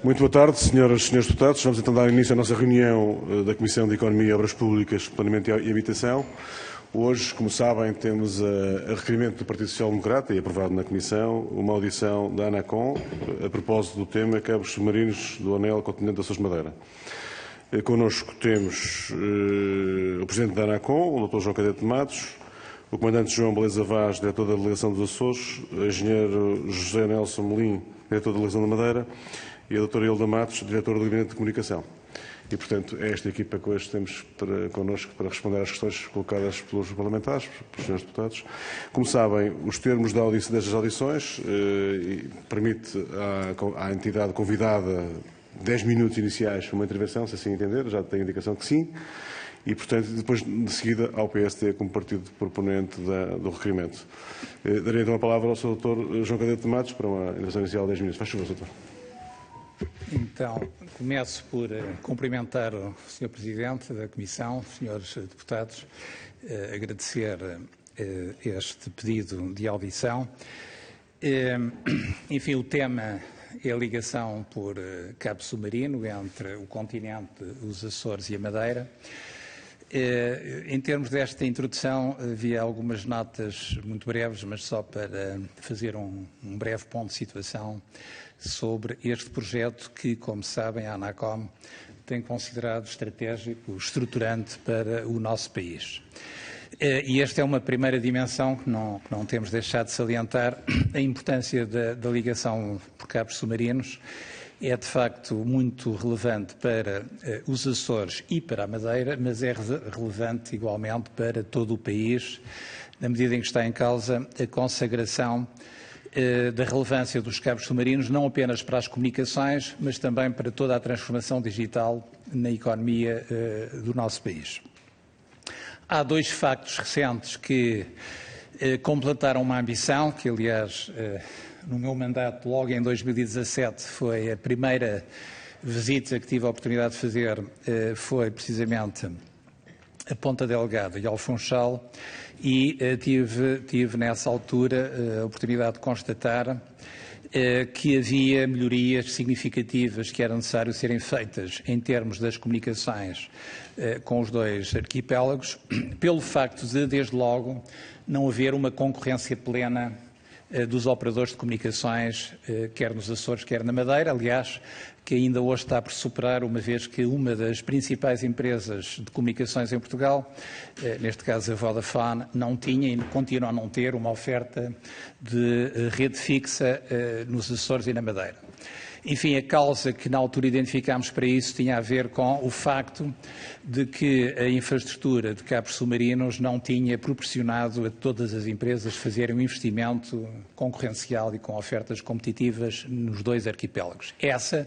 Muito boa tarde, senhoras e senhores deputados. Vamos então dar início à nossa reunião da Comissão de Economia, Obras Públicas, Planeamento e Habitação. Hoje, como sabem, temos a requerimento do Partido Social Democrata e aprovado na Comissão uma audição da ANACOM a propósito do tema cabos submarinos do anel continente da Açores Madeira. Connosco temos o Presidente da ANACOM, o Dr. João Cadete de Matos, o Comandante João Beleza Vaz, Diretor da Delegação dos Açores, o Engenheiro José Nelson Melim, Diretor da Delegação da Madeira, e a doutora Hilda Matos, diretora do Gabinete de Comunicação. E, portanto, é esta equipa que hoje temos connosco para responder às questões colocadas pelos parlamentares, pelos senhores deputados. Como sabem, os termos destas audições permite à entidade convidada 10 minutos iniciais para uma intervenção, se assim entender, já tem indicação que sim, e, portanto, depois, de seguida, ao PST como partido proponente do requerimento. Darei então a palavra ao Sr. Dr. João Cadete de Matos para uma intervenção inicial de 10 minutos. Faz favor, Sr. Dr. Então, começo por cumprimentar o Sr. Presidente da Comissão, senhores deputados, agradecer este pedido de audição. Enfim, o tema é a ligação por cabo submarino entre o continente, os Açores e a Madeira. Em termos desta introdução, havia algumas notas muito breves, mas só para fazer um breve ponto de situação sobre este projeto que, como sabem, a ANACOM tem considerado estratégico, estruturante para o nosso país. E esta é uma primeira dimensão que não temos deixado de salientar, a importância da ligação por cabos submarinos. É, de facto, muito relevante para os Açores e para a Madeira, mas é relevante igualmente para todo o país, na medida em que está em causa a consagração da relevância dos cabos submarinos, não apenas para as comunicações, mas também para toda a transformação digital na economia do nosso país. Há dois factos recentes que completaram uma ambição, que aliás, no meu mandato, logo em 2017, foi a primeira visita que tive a oportunidade de fazer, foi precisamente a Ponta Delgada e ao Funchal, e tive nessa altura a oportunidade de constatar que havia melhorias significativas que era necessário serem feitas em termos das comunicações com os dois arquipélagos, pelo facto de, desde logo, não haver uma concorrência plena dos operadores de comunicações, quer nos Açores, quer na Madeira, aliás, que ainda hoje está por superar, uma vez que uma das principais empresas de comunicações em Portugal, neste caso a Vodafone, não tinha e continua a não ter uma oferta de rede fixa nos Açores e na Madeira. Enfim, a causa que na altura identificámos para isso tinha a ver com o facto de que a infraestrutura de cabos submarinos não tinha proporcionado a todas as empresas fazerem um investimento concorrencial e com ofertas competitivas nos dois arquipélagos. Essa,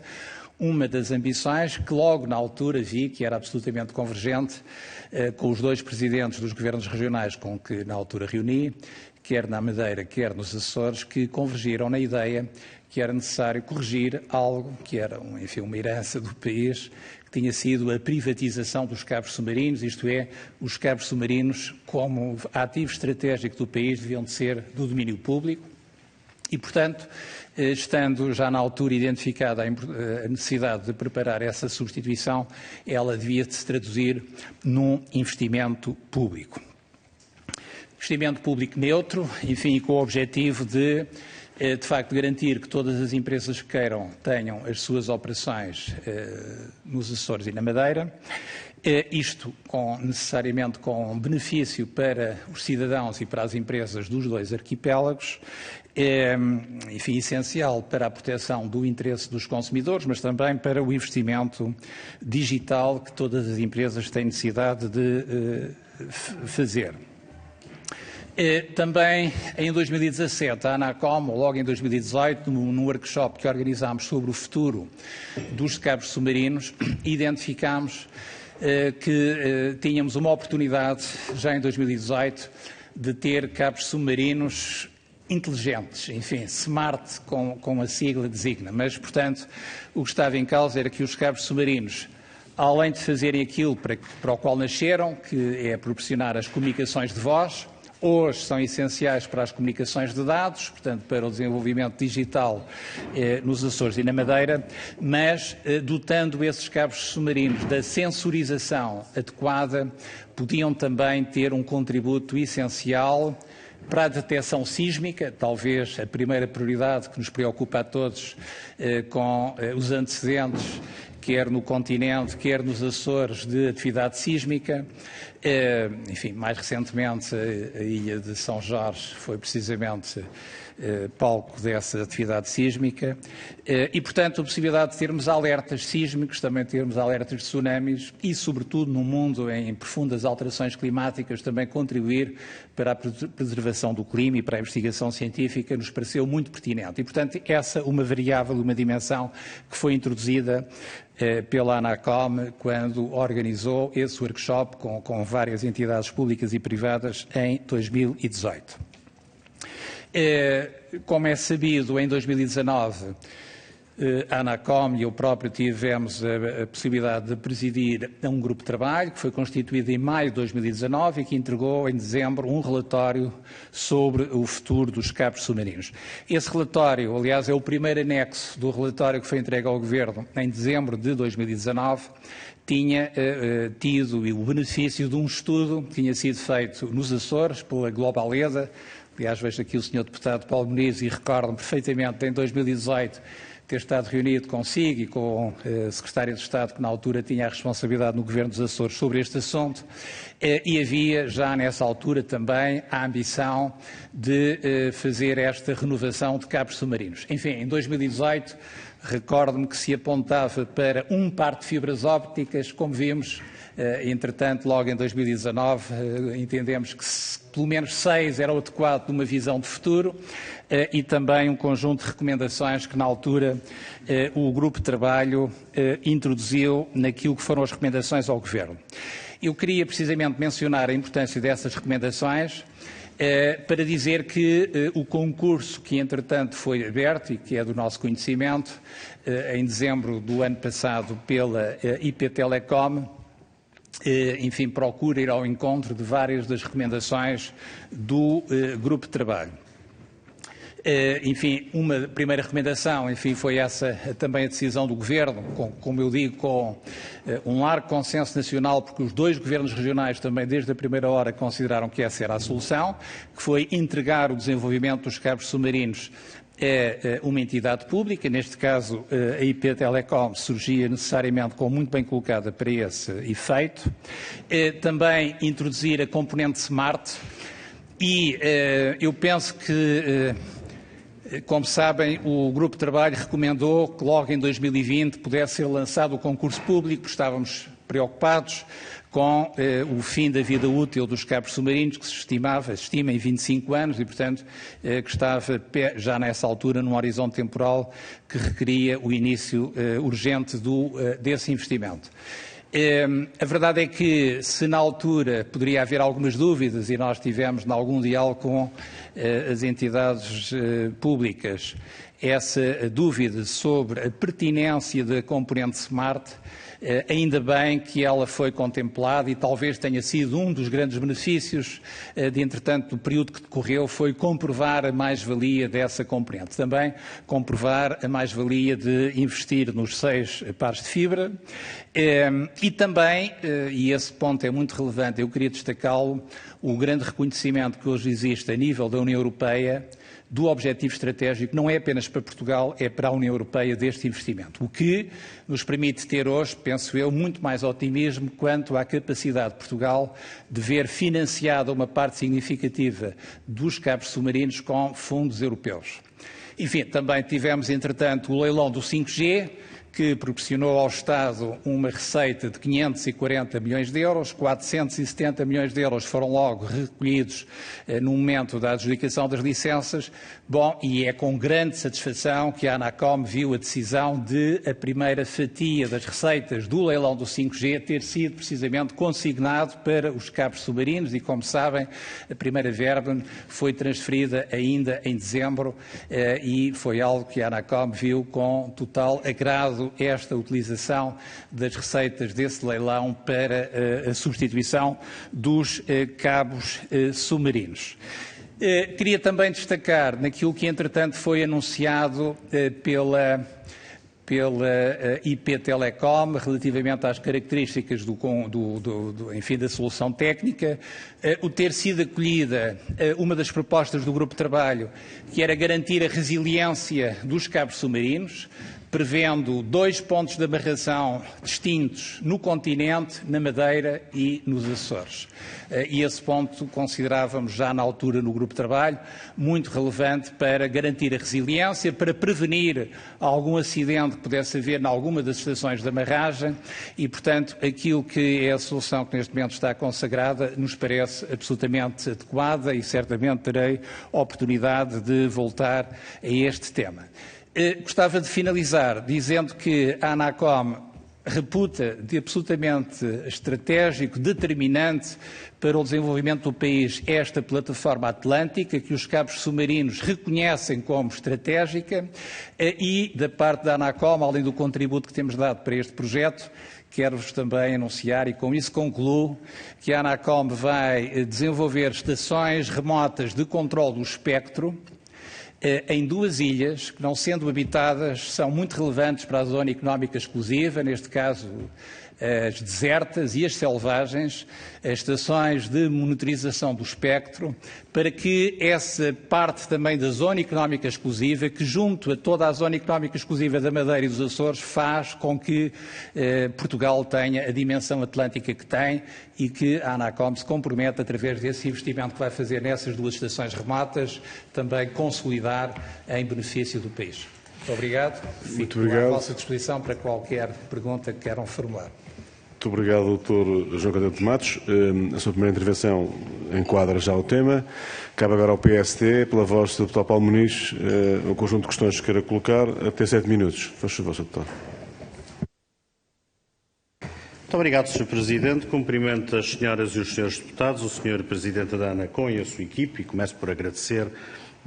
uma das ambições que logo na altura vi que era absolutamente convergente com os dois presidentes dos governos regionais com que na altura reuni, quer na Madeira, quer nos Açores, que convergiram na ideia que era necessário corrigir algo que era, enfim, uma herança do país, que tinha sido a privatização dos cabos submarinos, isto é, os cabos submarinos como ativo estratégico do país deviam de ser do domínio público e, portanto, estando já na altura identificada a necessidade de preparar essa substituição, ela devia de se traduzir num investimento público. Investimento público neutro, enfim, com o objetivo de facto, garantir que todas as empresas que queiram tenham as suas operações nos Açores e na Madeira, isto necessariamente com benefício para os cidadãos e para as empresas dos dois arquipélagos, enfim, essencial para a proteção do interesse dos consumidores, mas também para o investimento digital que todas as empresas têm necessidade de fazer. Também em 2017, a ANACOM, ou logo em 2018, num workshop que organizámos sobre o futuro dos cabos submarinos, identificámos que tínhamos uma oportunidade, já em 2018, de ter cabos submarinos inteligentes, enfim, SMART, com a sigla designa. Mas, portanto, o que estava em causa era que os cabos submarinos, além de fazerem aquilo para o qual nasceram, que é proporcionar as comunicações de voz, hoje são essenciais para as comunicações de dados, portanto, para o desenvolvimento digital nos Açores e na Madeira, mas dotando esses cabos submarinos da sensorização adequada, podiam também ter um contributo essencial para a detecção sísmica, talvez a primeira prioridade que nos preocupa a todos com os antecedentes, quer no continente, quer nos Açores, de atividade sísmica. Enfim, mais recentemente a ilha de São Jorge foi precisamente palco dessa atividade sísmica e, portanto, a possibilidade de termos alertas sísmicos, também termos alertas de tsunamis e, sobretudo, num mundo em profundas alterações climáticas, também contribuir para a preservação do clima e para a investigação científica, nos pareceu muito pertinente. E, portanto, essa uma variável, uma dimensão que foi introduzida pela ANACOM quando organizou esse workshop com várias entidades públicas e privadas em 2018. Como é sabido, em 2019, a ANACOM e eu próprio tivemos a possibilidade de presidir um grupo de trabalho que foi constituído em maio de 2019 e que entregou em dezembro um relatório sobre o futuro dos cabos submarinos. Esse relatório, aliás, é o primeiro anexo do relatório que foi entregue ao Governo em dezembro de 2019, tinha tido o benefício de um estudo que tinha sido feito nos Açores pela Global EDA. Aliás, vejo aqui o Sr. Deputado Paulo Muniz e recordo-me perfeitamente em 2018 ter estado reunido consigo e com a Secretária de Estado, que na altura tinha a responsabilidade no Governo dos Açores sobre este assunto, e havia já nessa altura também a ambição de fazer esta renovação de cabos submarinos. Enfim, em 2018, recordo-me que se apontava para um par de fibras ópticas, como vimos. Entretanto, logo em 2019, entendemos que pelo menos 6 era o adequado de uma visão de futuro e também um conjunto de recomendações que, na altura, o grupo de trabalho introduziu naquilo que foram as recomendações ao Governo. Eu queria precisamente mencionar a importância dessas recomendações para dizer que o concurso que, entretanto, foi aberto e que é do nosso conhecimento, em dezembro do ano passado pela IP Telecom, enfim, procura ir ao encontro de várias das recomendações do grupo de trabalho. Enfim, uma primeira recomendação, enfim, foi essa também a decisão do Governo, como eu digo, com um largo consenso nacional, porque os dois governos regionais também desde a primeira hora consideraram que essa era a solução, que foi entregar o desenvolvimento dos cabos submarinos uma entidade pública, neste caso a IP Telecom surgia necessariamente como muito bem colocada para esse efeito. Também introduzir a componente Smart e eu penso que, como sabem, o grupo de trabalho recomendou que logo em 2020 pudesse ser lançado o concurso público, estávamos preocupados com o fim da vida útil dos cabos submarinos, que se estima em 25 anos e, portanto, que estava já nessa altura num horizonte temporal que requeria o início urgente desse investimento. A verdade é que, se na altura poderia haver algumas dúvidas, e nós tivemos em algum diálogo com as entidades públicas essa dúvida sobre a pertinência da componente Smart, ainda bem que ela foi contemplada e talvez tenha sido um dos grandes benefícios de, entretanto, do período que decorreu, foi comprovar a mais-valia dessa componente. Também comprovar a mais-valia de investir nos 6 pares de fibra e também, e esse ponto é muito relevante, eu queria destacá-lo, o grande reconhecimento que hoje existe a nível da União Europeia do objetivo estratégico, não é apenas para Portugal, é para a União Europeia deste investimento, o que nos permite ter hoje, penso eu, muito mais otimismo quanto à capacidade de Portugal de ver financiada uma parte significativa dos cabos submarinos com fundos europeus. Enfim, também tivemos, entretanto, o leilão do 5G, que proporcionou ao Estado uma receita de 540 milhões de euros, 470 milhões de euros foram logo recolhidos no momento da adjudicação das licenças. Bom, e é com grande satisfação que a ANACOM viu a decisão de a primeira fatia das receitas do leilão do 5G ter sido precisamente consignado para os cabos submarinos e, como sabem, a primeira verba foi transferida ainda em dezembro e foi algo que a ANACOM viu com total agrado autorizado esta utilização das receitas desse leilão para a substituição dos cabos submarinos. Queria também destacar naquilo que, entretanto, foi anunciado pela IP Telecom relativamente às características da solução técnica, o ter sido acolhida uma das propostas do grupo de trabalho, que era garantir a resiliência dos cabos submarinos, prevendo 2 pontos de amarração distintos no continente, na Madeira e nos Açores. E esse ponto considerávamos já na altura no grupo de trabalho muito relevante para garantir a resiliência, para prevenir algum acidente que pudesse haver em alguma das estações de amarragem e, portanto, aquilo que é a solução que neste momento está consagrada nos parece absolutamente adequada e certamente terei oportunidade de voltar a este tema. Gostava de finalizar dizendo que a ANACOM reputa de absolutamente estratégico, determinante para o desenvolvimento do país esta plataforma atlântica, que os cabos submarinos reconhecem como estratégica e, da parte da ANACOM, além do contributo que temos dado para este projeto, quero-vos também anunciar, e com isso concluo, que a ANACOM vai desenvolver estações remotas de controle do espectro em 2 ilhas, que não sendo habitadas, são muito relevantes para a zona económica exclusiva, neste caso as desertas e as selvagens, as estações de monitorização do espectro, para que essa parte também da zona económica exclusiva, que junto a toda a zona económica exclusiva da Madeira e dos Açores, faz com que Portugal tenha a dimensão atlântica que tem e que a ANACOM se compromete, através desse investimento que vai fazer nessas 2 estações remotas, também consolidar em benefício do país. Muito obrigado. Muito obrigado. Fico à vossa disposição para qualquer pergunta que queiram formular. Muito obrigado, Dr. João Caetano de Matos. A sua primeira intervenção enquadra já o tema. Cabe agora ao PST, pela voz do Dr. Paulo Muniz, o conjunto de questões que queira colocar, até 7 minutos. Faz favor, Sr. Deputado. Muito obrigado, Sr. Presidente. Cumprimento as senhoras e os senhores deputados, o Sr. Presidente da ANACOM e a sua equipe, e começo por agradecer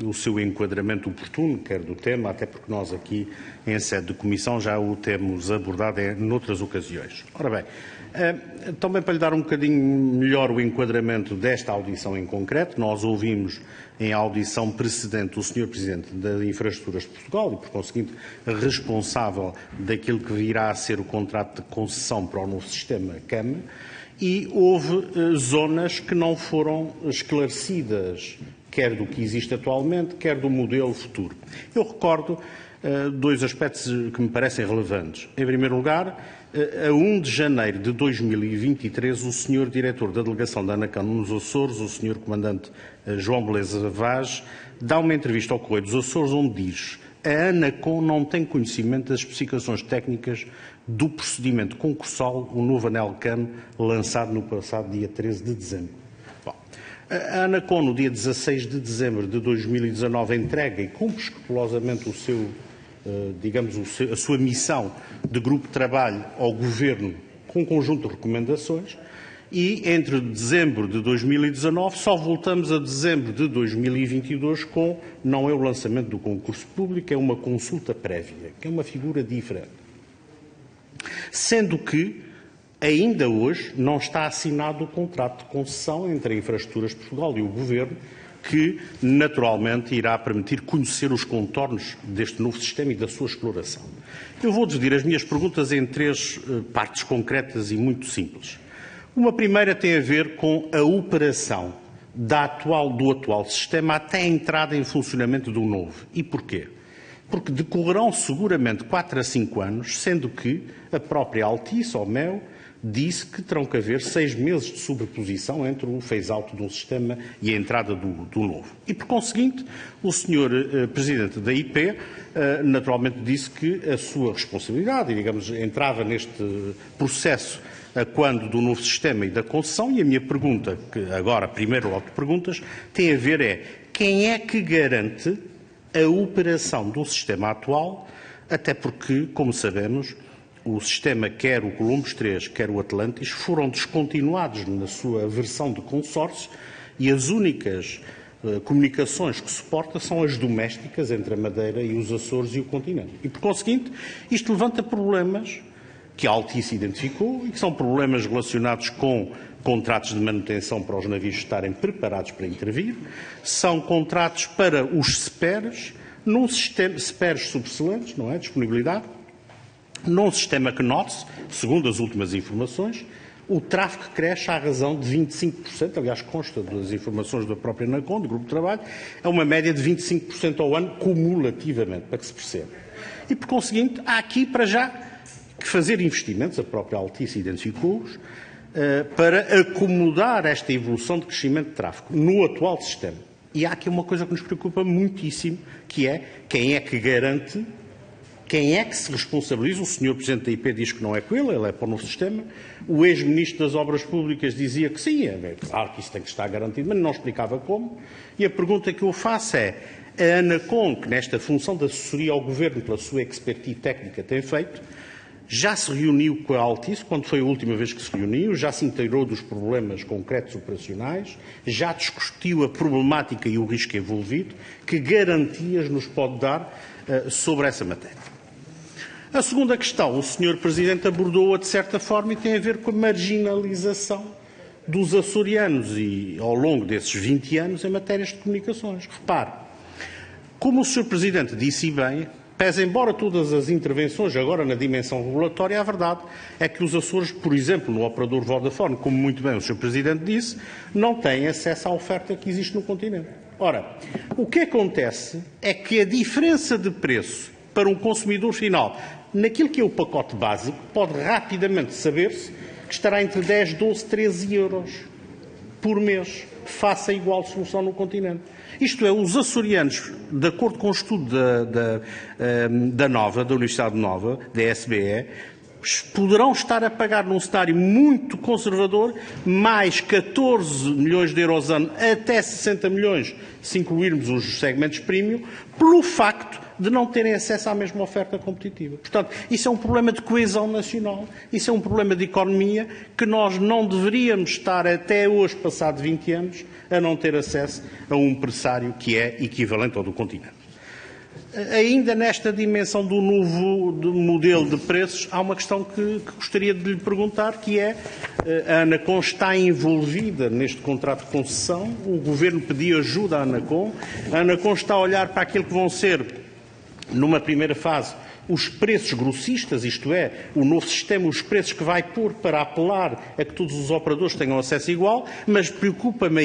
o seu enquadramento oportuno, quer do tema, até porque nós aqui, em sede de comissão, já o temos abordado noutras ocasiões. Ora bem, também para lhe dar um bocadinho melhor o enquadramento desta audição em concreto, nós ouvimos em audição precedente o Sr. Presidente das Infraestruturas de Portugal e, por conseguinte, responsável daquilo que virá a ser o contrato de concessão para o novo sistema CAM, e houve zonas que não foram esclarecidas, quer do que existe atualmente, quer do modelo futuro. Eu recordo 2 aspectos que me parecem relevantes. Em primeiro lugar, a 1 de janeiro de 2023, o Sr. Diretor da Delegação da ANACOM nos Açores, o Sr. Comandante João Beleza Vaz, dá uma entrevista ao Correio dos Açores onde diz: a ANACOM não tem conhecimento das especificações técnicas do procedimento concursal, o novo anel CAM, lançado no passado dia 13 de dezembro. A ANACOM, no dia 16 de dezembro de 2019, entrega e cumpre escrupulosamente a sua missão de grupo de trabalho ao Governo com um conjunto de recomendações e, entre dezembro de 2019, só voltamos a dezembro de 2022 com, não é o lançamento do concurso público, é uma consulta prévia, que é uma figura diferente. Sendo que, ainda hoje não está assinado o contrato de concessão entre a Infraestruturas de Portugal e o Governo, que naturalmente irá permitir conhecer os contornos deste novo sistema e da sua exploração. Eu vou dividir as minhas perguntas em 3 partes concretas e muito simples. Uma primeira tem a ver com a operação do atual sistema até a entrada em funcionamento do novo. E porquê? Porque decorrerão seguramente 4 a 5 anos, sendo que a própria Altice, ou MEO, disse que terão que haver 6 meses de sobreposição entre o phase-out de um sistema e a entrada do novo. E, por conseguinte, o Sr. Presidente da IP naturalmente disse que a sua responsabilidade, digamos, entrava neste processo quando do novo sistema e da concessão, e a minha pergunta, que agora, primeiro lote de perguntas, tem a ver quem é que garante a operação do sistema atual, até porque, como sabemos, o sistema, quer o Columbus 3, quer o Atlantis, foram descontinuados na sua versão de consórcio e as únicas comunicações que suporta são as domésticas entre a Madeira e os Açores e o continente. E, por conseguinte, isto levanta problemas que a Altice identificou e que são problemas relacionados com contratos de manutenção para os navios estarem preparados para intervir, são contratos para os SPERs, num sistema SPERs subselantes, não é? Disponibilidade, num sistema que, note-se, segundo as últimas informações, o tráfego cresce à razão de 25%, aliás, consta das informações da própria ANACOM, do Grupo de Trabalho, é uma média de 25% ao ano, cumulativamente, para que se perceba. E, por conseguinte, há aqui, para já, que fazer investimentos, a própria Altice identificou-os, para acomodar esta evolução de crescimento de tráfego no atual sistema. E há aqui uma coisa que nos preocupa muitíssimo, que é quem é que garante, quem é que se responsabiliza. O Sr. Presidente da IP diz que não é com ele é para o novo sistema. O ex-Ministro das Obras Públicas dizia que sim, é claro que isso tem que estar garantido, mas não explicava como. E a pergunta que eu faço é, a ANACOM, que nesta função de assessoria ao Governo, pela sua expertise técnica, tem feito, já se reuniu com a Altice, quando foi a última vez que se reuniu, já se inteirou dos problemas concretos operacionais, já discutiu a problemática e o risco envolvido, que garantias nos pode dar sobre essa matéria. A segunda questão, o Sr. Presidente abordou-a de certa forma e tem a ver com a marginalização dos açorianos e ao longo desses 20 anos em matérias de comunicações. Repare, como o Sr. Presidente disse e bem, pese embora todas as intervenções agora na dimensão regulatória, a verdade é que os Açores, por exemplo, no operador Vodafone, como muito bem o Sr. Presidente disse, não têm acesso à oferta que existe no continente. Ora, o que acontece é que a diferença de preço para um consumidor final, naquilo que é o pacote básico, pode rapidamente saber-se que estará entre 10, 12, 13 euros por mês, face a igual solução no continente. Isto é, os açorianos, de acordo com o estudo da Nova, da Universidade Nova, da SBE, poderão estar a pagar num cenário muito conservador mais 14 milhões de euros ano, até 60 milhões, se incluirmos os segmentos premium, pelo facto de não terem acesso à mesma oferta competitiva. Portanto, isso é um problema de coesão nacional, isso é um problema de economia que nós não deveríamos estar até hoje, passado 20 anos, a não ter acesso a um pressário que é equivalente ao do continente. Ainda nesta dimensão do novo modelo de preços, há uma questão que gostaria de lhe perguntar, que é, a ANACOM está envolvida neste contrato de concessão, o Governo pediu ajuda à ANACOM, a ANACOM está a olhar para aquilo que vão ser, numa primeira fase, os preços grossistas, isto é, o novo sistema, os preços que vai pôr para apelar a que todos os operadores tenham acesso igual, mas preocupa-nos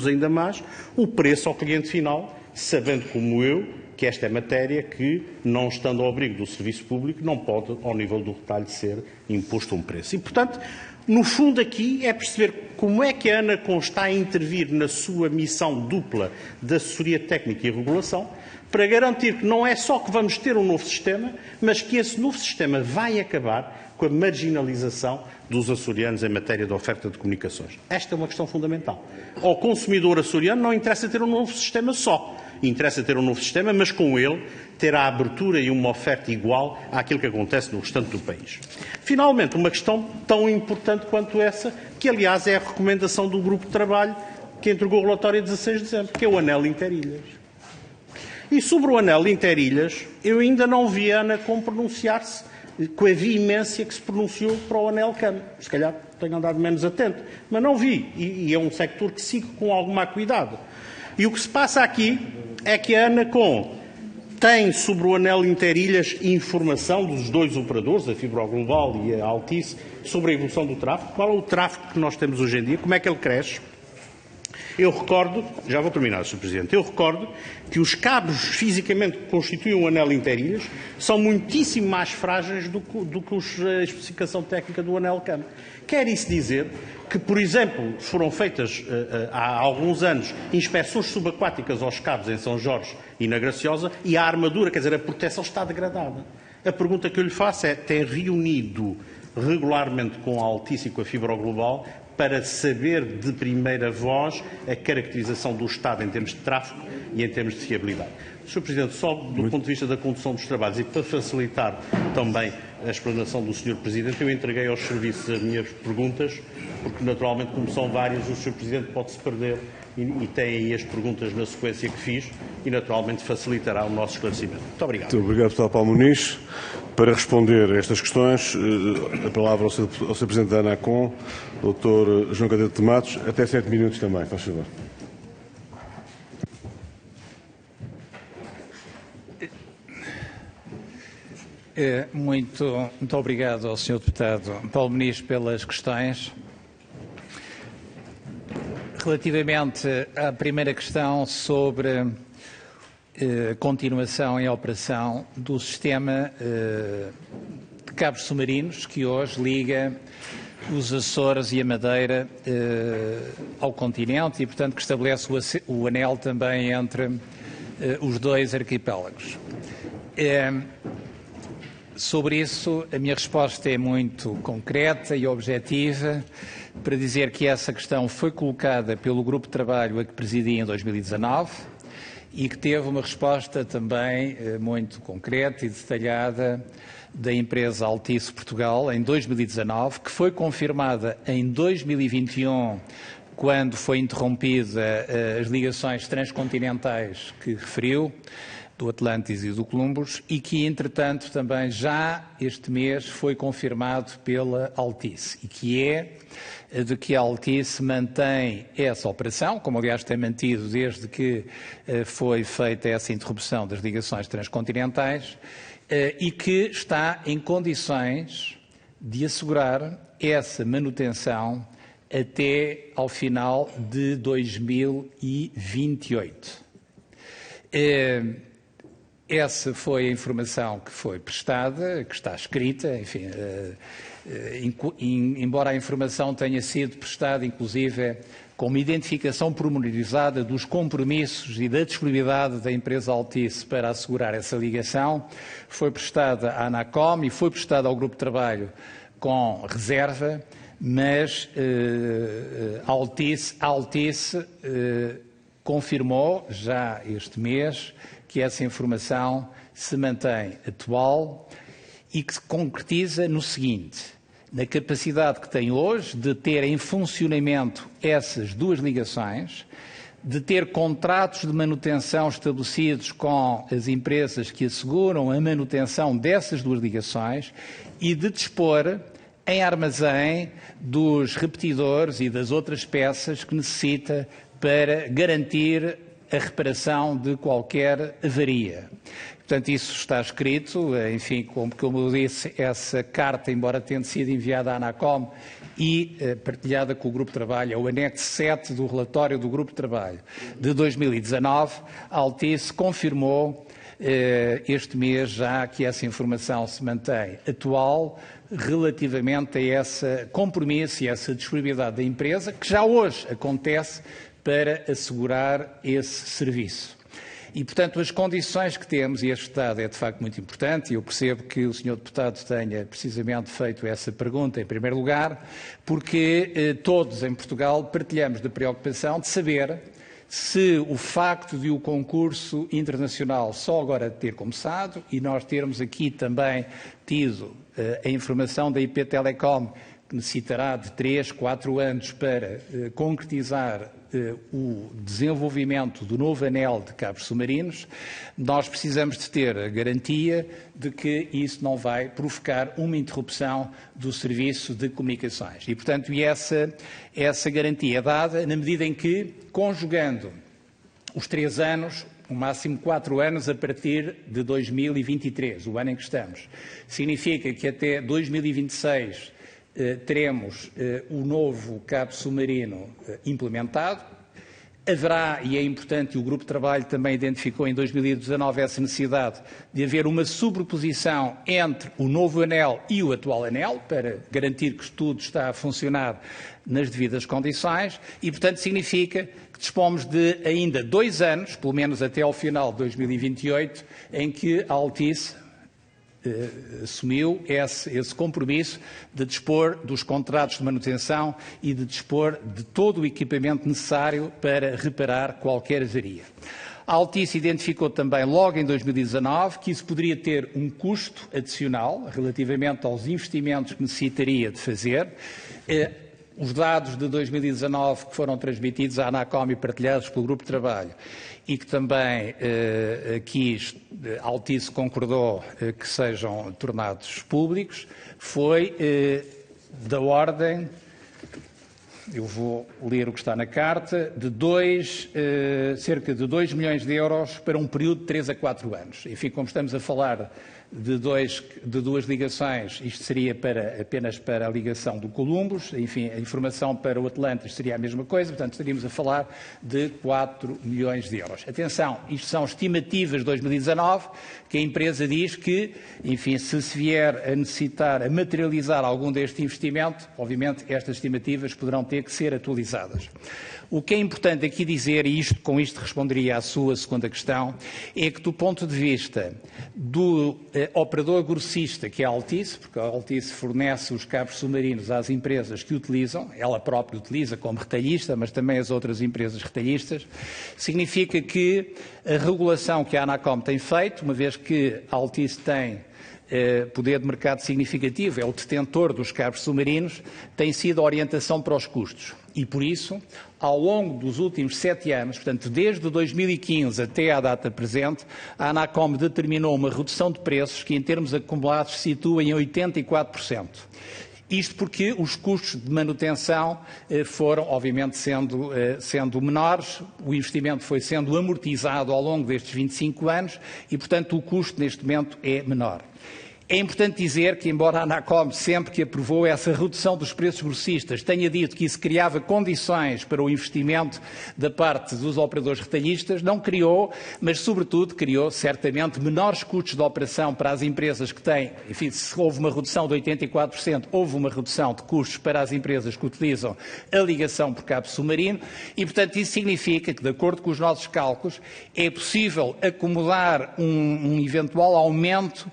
ainda mais o preço ao cliente final, sabendo como eu que esta é matéria que, não estando ao abrigo do serviço público, não pode, ao nível do retalho, ser imposto um preço. E, portanto, no fundo aqui é perceber como é que a ANACOM está a intervir na sua missão dupla de assessoria técnica e regulação, para garantir que não é só que vamos ter um novo sistema, mas que esse novo sistema vai acabar com a marginalização dos açorianos em matéria de oferta de comunicações. Esta é uma questão fundamental. Ao consumidor açoriano não interessa ter um novo sistema só. Interessa ter um novo sistema, mas com ele ter a abertura e uma oferta igual àquilo que acontece no restante do país. Finalmente, uma questão tão importante quanto essa, que aliás é a recomendação do Grupo de Trabalho que entregou o relatório a 16 de dezembro, que é o anel Interilhas. E sobre o anel Interilhas, eu ainda não vi a ANACOM pronunciar-se com a veemência que se pronunciou para o anel CAM. Se calhar tenho andado menos atento, mas não vi. E é um sector que sigo com alguma cuidado. E o que se passa aqui é que a ANACOM tem sobre o anel Interilhas informação dos dois operadores, a Fibra Global e a Altice, sobre a evolução do tráfego. Qual é o tráfego que nós temos hoje em dia? Como é que ele cresce? Eu recordo, já vou terminar, Sr. Presidente, eu recordo que os cabos fisicamente que constituem o anel Interilhas são muitíssimo mais frágeis do que a especificação técnica do anel CAM. Quer isso dizer que, por exemplo, foram feitas há alguns anos inspeções subaquáticas aos cabos em São Jorge e na Graciosa e a armadura, quer dizer, a proteção está degradada. A pergunta que eu lhe faço é, tem reunido regularmente com a Altice e com a Fibra Global para saber de primeira voz a caracterização do Estado em termos de tráfego e em termos de fiabilidade. Sr. Presidente, só do ponto de vista da condução dos trabalhos e para facilitar também a explanação do Sr. Presidente, eu entreguei aos serviços as minhas perguntas, porque naturalmente, como são várias, o Sr. Presidente pode-se perder e tem aí as perguntas na sequência que fiz e, naturalmente, facilitará o nosso esclarecimento. Muito obrigado. Muito obrigado, Deputado Paulo Muniz. Para responder a estas questões, a palavra ao Sr. Presidente da ANACOM, Dr. João Cadete de Matos, até 7 minutos também, faz favor. Muito obrigado ao Sr. Deputado Paulo Muniz pelas questões. Relativamente à primeira questão sobre continuação em operação do sistema de cabos submarinos que hoje liga os Açores e a Madeira ao continente e, portanto, que estabelece o anel também entre os dois arquipélagos. Sobre isso, a minha resposta é muito concreta e objetiva para dizer que essa questão foi colocada pelo grupo de trabalho a que presidi em 2019 e que teve uma resposta também muito concreta e detalhada da empresa Altice Portugal em 2019, que foi confirmada em 2021, quando foi interrompida as ligações transcontinentais que referiu, do Atlantis e do Columbus, e que, entretanto, também já este mês foi confirmado pela Altice, e que é de que a Altice mantém essa operação, como aliás tem mantido desde que foi feita essa interrupção das ligações transcontinentais, e que está em condições de assegurar essa manutenção até ao final de 2028. Essa foi a informação que foi prestada, que está escrita, enfim, embora a informação tenha sido prestada, inclusive, com uma identificação pormenorizada dos compromissos e da disponibilidade da empresa Altice para assegurar essa ligação, foi prestada à ANACOM e foi prestada ao Grupo de Trabalho com reserva, mas a Altice confirmou já este mês que essa informação se mantém atual e que se concretiza no seguinte: na capacidade que tem hoje de ter em funcionamento essas duas ligações, de ter contratos de manutenção estabelecidos com as empresas que asseguram a manutenção dessas duas ligações e de dispor em armazém dos repetidores e das outras peças que necessita para garantir a reparação de qualquer avaria. Portanto, isso está escrito, enfim, como eu disse, essa carta, embora tenha sido enviada à ANACOM e partilhada com o Grupo de Trabalho, é o anexo 7 do relatório do Grupo de Trabalho de 2019, a Altice confirmou este mês já que essa informação se mantém atual relativamente a esse compromisso e essa disponibilidade da empresa, que já hoje acontece para assegurar esse serviço. E, portanto, as condições que temos, e este dado é de facto muito importante, e eu percebo que o Sr. Deputado tenha precisamente feito essa pergunta em primeiro lugar, porque todos em Portugal partilhamos da preocupação de saber se o facto de o concurso internacional só agora ter começado e nós termos aqui também tido a informação da IP Telecom, que necessitará de 3, 4 anos para concretizar o desenvolvimento do novo anel de cabos submarinos, nós precisamos de ter a garantia de que isso não vai provocar uma interrupção do serviço de comunicações. E, portanto, essa garantia é dada na medida em que, conjugando os 3 anos, no máximo 4 anos a partir de 2023, o ano em que estamos, significa que até 2026 teremos o novo cabo submarino implementado. Haverá, e é importante, e o Grupo de Trabalho também identificou em 2019 essa necessidade de haver uma sobreposição entre o novo anel e o atual anel, para garantir que tudo está a funcionar nas devidas condições, e, portanto, significa que dispomos de ainda 2 anos, pelo menos até ao final de 2028, em que a Altice assumiu esse compromisso de dispor dos contratos de manutenção e de dispor de todo o equipamento necessário para reparar qualquer avaria. A Altice identificou também, logo em 2019, que isso poderia ter um custo adicional relativamente aos investimentos que necessitaria de fazer. os dados de 2019 que foram transmitidos à ANACOM e partilhados pelo Grupo de Trabalho e que também Altice concordou que sejam tornados públicos, foi da ordem, eu vou ler o que está na carta, de cerca de 2 milhões de euros para um período de 3 a 4 anos. Enfim, como estamos a falar de duas ligações, isto seria apenas para a ligação do Columbus, enfim, a informação para o Atlantis seria a mesma coisa, portanto estaríamos a falar de 4 milhões de euros. Atenção, isto são estimativas de 2019, que a empresa diz que, enfim, se vier a necessitar, a materializar algum deste investimento, obviamente estas estimativas poderão ter que ser atualizadas. O que é importante aqui dizer, e com isto responderia à sua segunda questão, é que do ponto de vista do operador grossista, que é a Altice, porque a Altice fornece os cabos submarinos às empresas que utilizam, ela própria utiliza como retalhista, mas também as outras empresas retalhistas, significa que a regulação que a ANACOM tem feito, uma vez que a Altice tem poder de mercado significativo, é o detentor dos cabos submarinos, tem sido a orientação para os custos. E, por isso, ao longo dos últimos 7 anos, portanto, desde 2015 até à data presente, a ANACOM determinou uma redução de preços que, em termos acumulados, se situa em 84%. Isto porque os custos de manutenção foram, obviamente, sendo menores, o investimento foi sendo amortizado ao longo destes 25 anos e, portanto, o custo neste momento é menor. É importante dizer que, embora a ANACOM, sempre que aprovou essa redução dos preços grossistas, tenha dito que isso criava condições para o investimento da parte dos operadores retalhistas, não criou, mas, sobretudo, criou, certamente, menores custos de operação para as empresas que têm, enfim, se houve uma redução de 84%, houve uma redução de custos para as empresas que utilizam a ligação por cabo submarino e, portanto, isso significa que, de acordo com os nossos cálculos, é possível acomodar um eventual aumento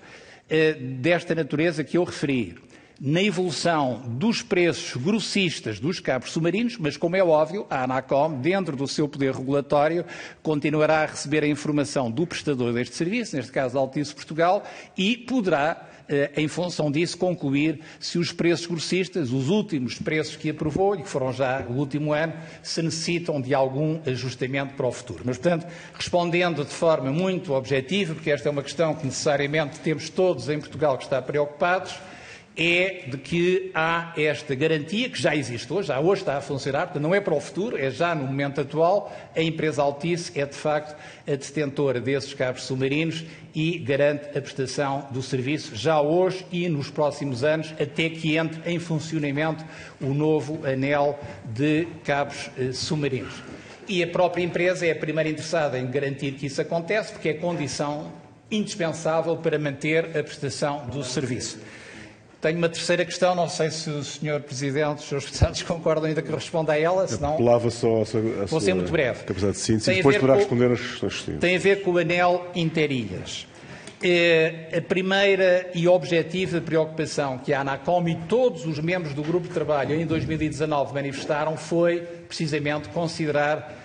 desta natureza que eu referi, na evolução dos preços grossistas dos cabos submarinos, mas, como é óbvio, a ANACOM, dentro do seu poder regulatório, continuará a receber a informação do prestador deste serviço, neste caso a Altice Portugal, e poderá, em função disso, concluir se os preços grossistas, os últimos preços que aprovou, e que foram já o último ano, se necessitam de algum ajustamento para o futuro. Mas, portanto, respondendo de forma muito objetiva, porque esta é uma questão que necessariamente temos todos em Portugal que está preocupados, é de que há esta garantia, que já existe hoje, já hoje está a funcionar, portanto não é para o futuro, é já no momento atual, a empresa Altice é de facto a detentora desses cabos submarinos e garante a prestação do serviço já hoje e nos próximos anos, até que entre em funcionamento o novo anel de cabos submarinos. E a própria empresa é a primeira interessada em garantir que isso acontece, porque é condição indispensável para manter a prestação do serviço. Tenho uma terceira questão, não sei se o Sr. Presidente, os Srs. Deputados concordam ainda que responda a ela, senão... Apelava só vou ser muito breve. Capacidade de síntese e depois poderá responder às questões. Tem a ver com o anel interilhas. A primeira e objetiva preocupação que a ANACOM e todos os membros do Grupo de Trabalho em 2019 manifestaram foi, precisamente, considerar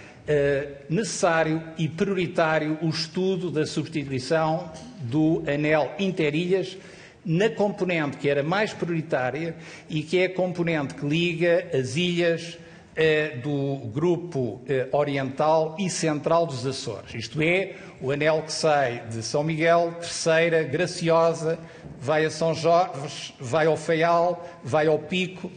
necessário e prioritário o estudo da substituição do anel interilhas na componente que era mais prioritária e que é a componente que liga as ilhas do grupo oriental e central dos Açores. Isto é, o anel que sai de São Miguel, Terceira, Graciosa, vai a São Jorge, vai ao Faial, vai ao Pico,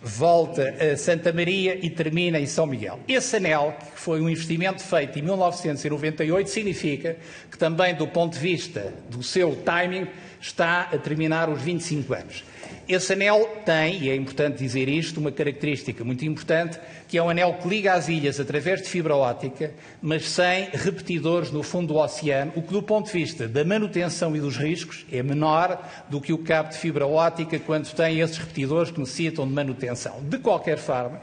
volta a Santa Maria e termina em São Miguel. Esse anel, que foi um investimento feito em 1998, significa que também do ponto de vista do seu timing está a terminar os 25 anos. Esse anel tem, e é importante dizer isto, uma característica muito importante, que é um anel que liga as ilhas através de fibra óptica, mas sem repetidores no fundo do oceano, o que do ponto de vista da manutenção e dos riscos é menor do que o cabo de fibra óptica quando tem esses repetidores que necessitam de manutenção. De qualquer forma,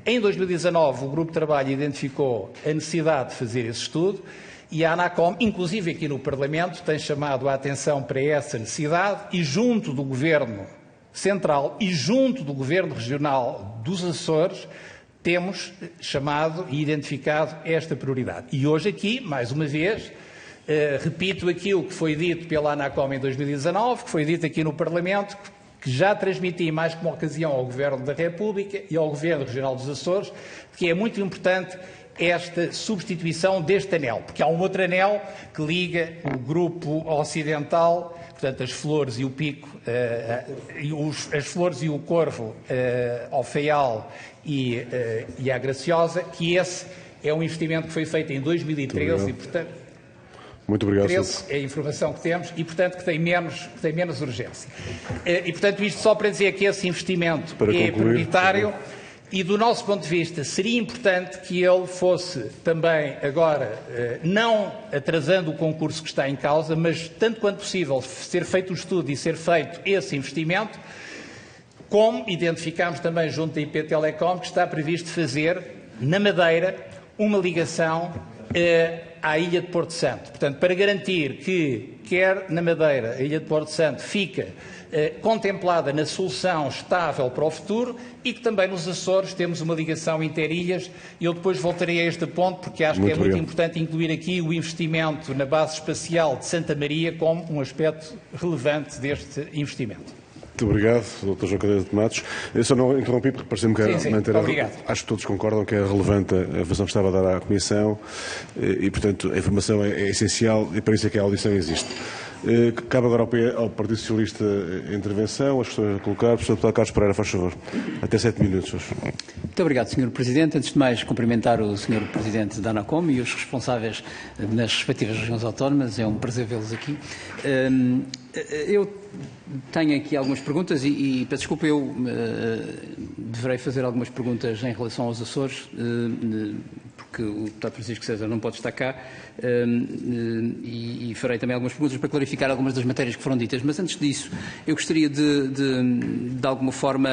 em 2019 o Grupo de Trabalho identificou a necessidade de fazer esse estudo, e a ANACOM, inclusive aqui no Parlamento, tem chamado a atenção para essa necessidade e junto do Governo Central e junto do Governo Regional dos Açores temos chamado e identificado esta prioridade. E hoje aqui, mais uma vez, repito aquilo que foi dito pela ANACOM em 2019, que foi dito aqui no Parlamento, que já transmiti em mais que uma ocasião ao Governo da República e ao Governo Regional dos Açores, que é muito importante esta substituição deste anel, porque há um outro anel que liga o grupo ocidental, portanto as Flores e o Pico, as Flores e o Corvo ao Faial e à Graciosa, que esse é um investimento que foi feito em 2013 e, portanto, muito obrigado. É a informação que temos e, portanto, que tem menos urgência. E, portanto, isto só para dizer que esse investimento é prioritário e, do nosso ponto de vista, seria importante que ele fosse também agora, não atrasando o concurso que está em causa, mas, tanto quanto possível, ser feito o estudo e ser feito esse investimento, como identificámos também junto da IP Telecom, que está previsto fazer, na Madeira, uma ligação à Ilha de Porto Santo. Portanto, para garantir que, quer na Madeira, a Ilha de Porto Santo fica contemplada na solução estável para o futuro e que também nos Açores temos uma ligação interilhas. Eu depois voltarei a este ponto porque acho que é muito importante incluir aqui o investimento na base espacial de Santa Maria como um aspecto relevante deste investimento. Muito obrigado, Dr. João Cadeira de Matos. Eu só não interrompi porque pareceu-me que era manter acho que todos concordam que é relevante a informação que estava a dar à Comissão e, portanto, a informação é essencial e para isso é que a audição existe. Cabe agora ao Partido Socialista a intervenção, as questões a colocar. Professor Deputado Carlos Pereira, faz favor. Até 7 minutos. Muito obrigado, Sr. Presidente. Antes de mais, cumprimentar o Sr. Presidente da ANACOM e os responsáveis nas respectivas regiões autónomas. É um prazer vê-los aqui. Eu tenho aqui algumas perguntas e peço desculpa, eu deverei fazer algumas perguntas em relação aos Açores, porque o Deputado Francisco César não pode estar cá, e farei também algumas perguntas para clarificar algumas das matérias que foram ditas. Mas antes disso, eu gostaria de alguma forma,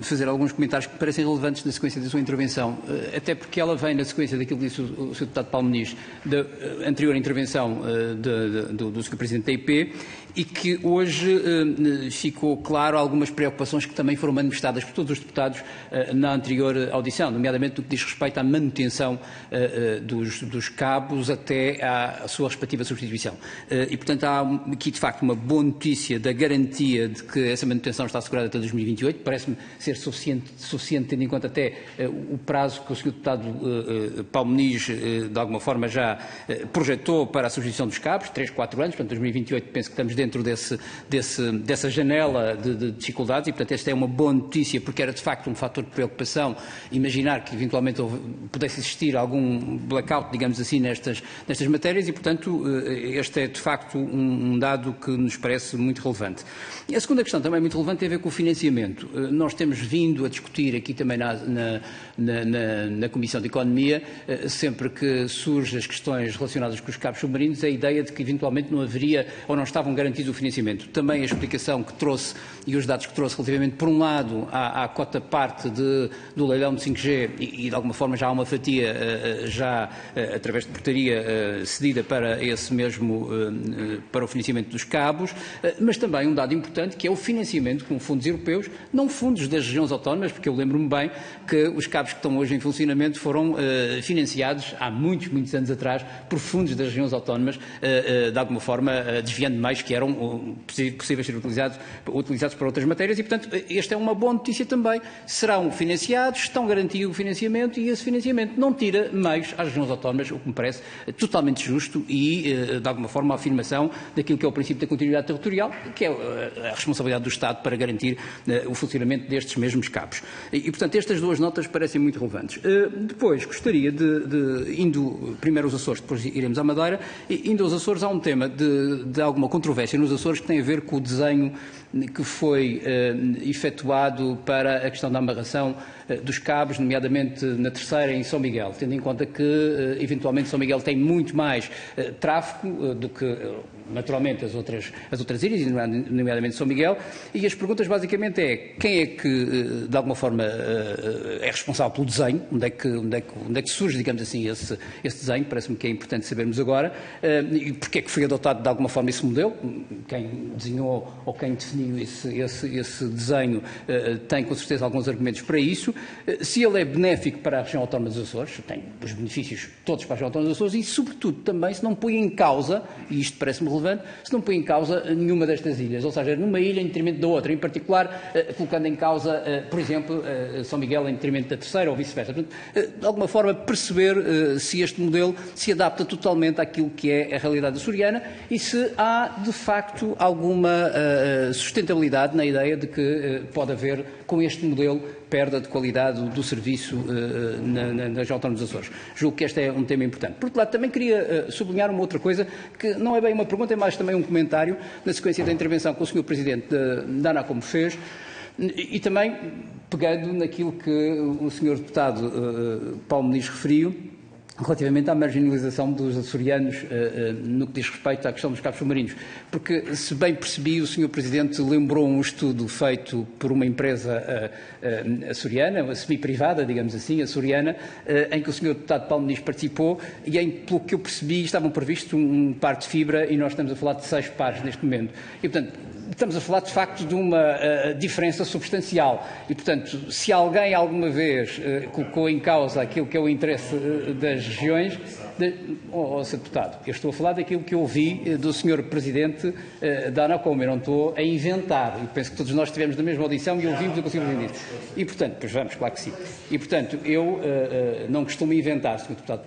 fazer alguns comentários que me parecem relevantes na sequência da sua intervenção, até porque ela vem na sequência daquilo que disse o Sr. Deputado Paulo Muniz, da anterior intervenção do Sr. Presidente da IP, e que hoje ficou claro algumas preocupações que também foram manifestadas por todos os deputados na anterior audição, nomeadamente no que diz respeito à manutenção dos cabos até à sua respectiva substituição. E, portanto, há aqui, de facto, uma boa notícia da garantia de que essa manutenção está assegurada até 2028. Parece-me ser suficiente, tendo em conta até o prazo que o Sr. Deputado Paulo Muniz, de alguma forma, já projetou para a substituição dos cabos, 3, 4 anos, portanto, 2028, penso que estamos dentro dessa janela de dificuldades e, portanto, esta é uma boa notícia porque era, de facto, um fator de preocupação imaginar que, eventualmente, pudesse existir algum blackout, digamos assim, nestas matérias e, portanto, este é, de facto, um dado que nos parece muito relevante. E a segunda questão também muito relevante tem a ver com o financiamento. Nós temos vindo a discutir aqui também na Comissão de Economia, sempre que surgem as questões relacionadas com os cabos submarinos, a ideia de que, eventualmente, não haveria ou não estavam garantido o financiamento. Também a explicação que trouxe e os dados que trouxe relativamente, por um lado, à cota parte do leilão de 5G e de alguma forma já há uma fatia já através de portaria cedida para esse mesmo, para o financiamento dos cabos, mas também um dado importante que é o financiamento com fundos europeus, não fundos das regiões autónomas, porque eu lembro-me bem que os cabos que estão hoje em funcionamento foram financiados há muitos anos atrás por fundos das regiões autónomas, de alguma forma desviando mais que eram possíveis ser utilizados para outras matérias e, portanto, esta é uma boa notícia também. Serão financiados, estão garantido o financiamento e esse financiamento não tira mais às regiões autónomas, o que me parece totalmente justo e, de alguma forma, a afirmação daquilo que é o princípio da continuidade territorial, que é a responsabilidade do Estado para garantir o funcionamento destes mesmos cabos. E, portanto, estas duas notas parecem muito relevantes. Depois, gostaria indo primeiro aos Açores, depois iremos à Madeira, indo aos Açores há um tema de alguma controvérsia nos Açores que tem a ver com o desenho que foi efetuado para a questão da amarração dos cabos, nomeadamente na Terceira em São Miguel, tendo em conta que, eventualmente, São Miguel tem muito mais tráfego do que, naturalmente, as outras ilhas, nomeadamente São Miguel, e as perguntas basicamente é quem é que, de alguma forma, é responsável pelo desenho, onde é que surge, digamos assim, esse desenho, parece-me que é importante sabermos agora, e porque é que foi adotado, de alguma forma, esse modelo, quem desenhou ou quem definiu esse desenho tem, com certeza, alguns argumentos para isso, se ele é benéfico para a região autónoma dos Açores, tem os benefícios todos para a região autónoma dos Açores e, sobretudo, também se não põe em causa, e isto parece-me relevante, se não põe em causa nenhuma destas ilhas, ou seja, numa ilha em detrimento da outra, em particular, colocando em causa, por exemplo, São Miguel em detrimento da terceira ou vice-versa. De alguma forma, perceber se este modelo se adapta totalmente àquilo que é a realidade açoriana e se há, de facto, alguma sustentabilidade na ideia de que pode haver, com este modelo, perda de qualidade do serviço nas região autónoma dos Açores. Julgo que este é um tema importante. Por outro lado, também queria sublinhar uma outra coisa, que não é bem uma pergunta, é mais também um comentário, na sequência da intervenção que o Sr. Presidente da ANACOM fez, e também pegando naquilo que o Sr. Deputado Paulo Muniz referiu, relativamente à marginalização dos açorianos no que diz respeito à questão dos cabos submarinos. Porque, se bem percebi, o Sr. Presidente lembrou um estudo feito por uma empresa açoriana, semi-privada, digamos assim, açoriana, em que o Sr. Deputado Paulo Muniz participou e em, pelo que eu percebi, estavam previstos um par de fibra e nós estamos a falar de 6 pares neste momento. E, portanto, estamos a falar, de facto, de uma diferença substancial. E, portanto, se alguém alguma vez colocou em causa aquilo que é o interesse das regiões, Sr. Deputado, eu estou a falar daquilo que eu ouvi do Sr. Presidente da ANACOM, eu não estou a inventar. E penso que todos nós estivemos na mesma audição e ouvimos o que o Sr. Presidente disse. E, portanto, pois vamos, claro que sim. E, portanto, eu não costumo inventar, Sr. Deputado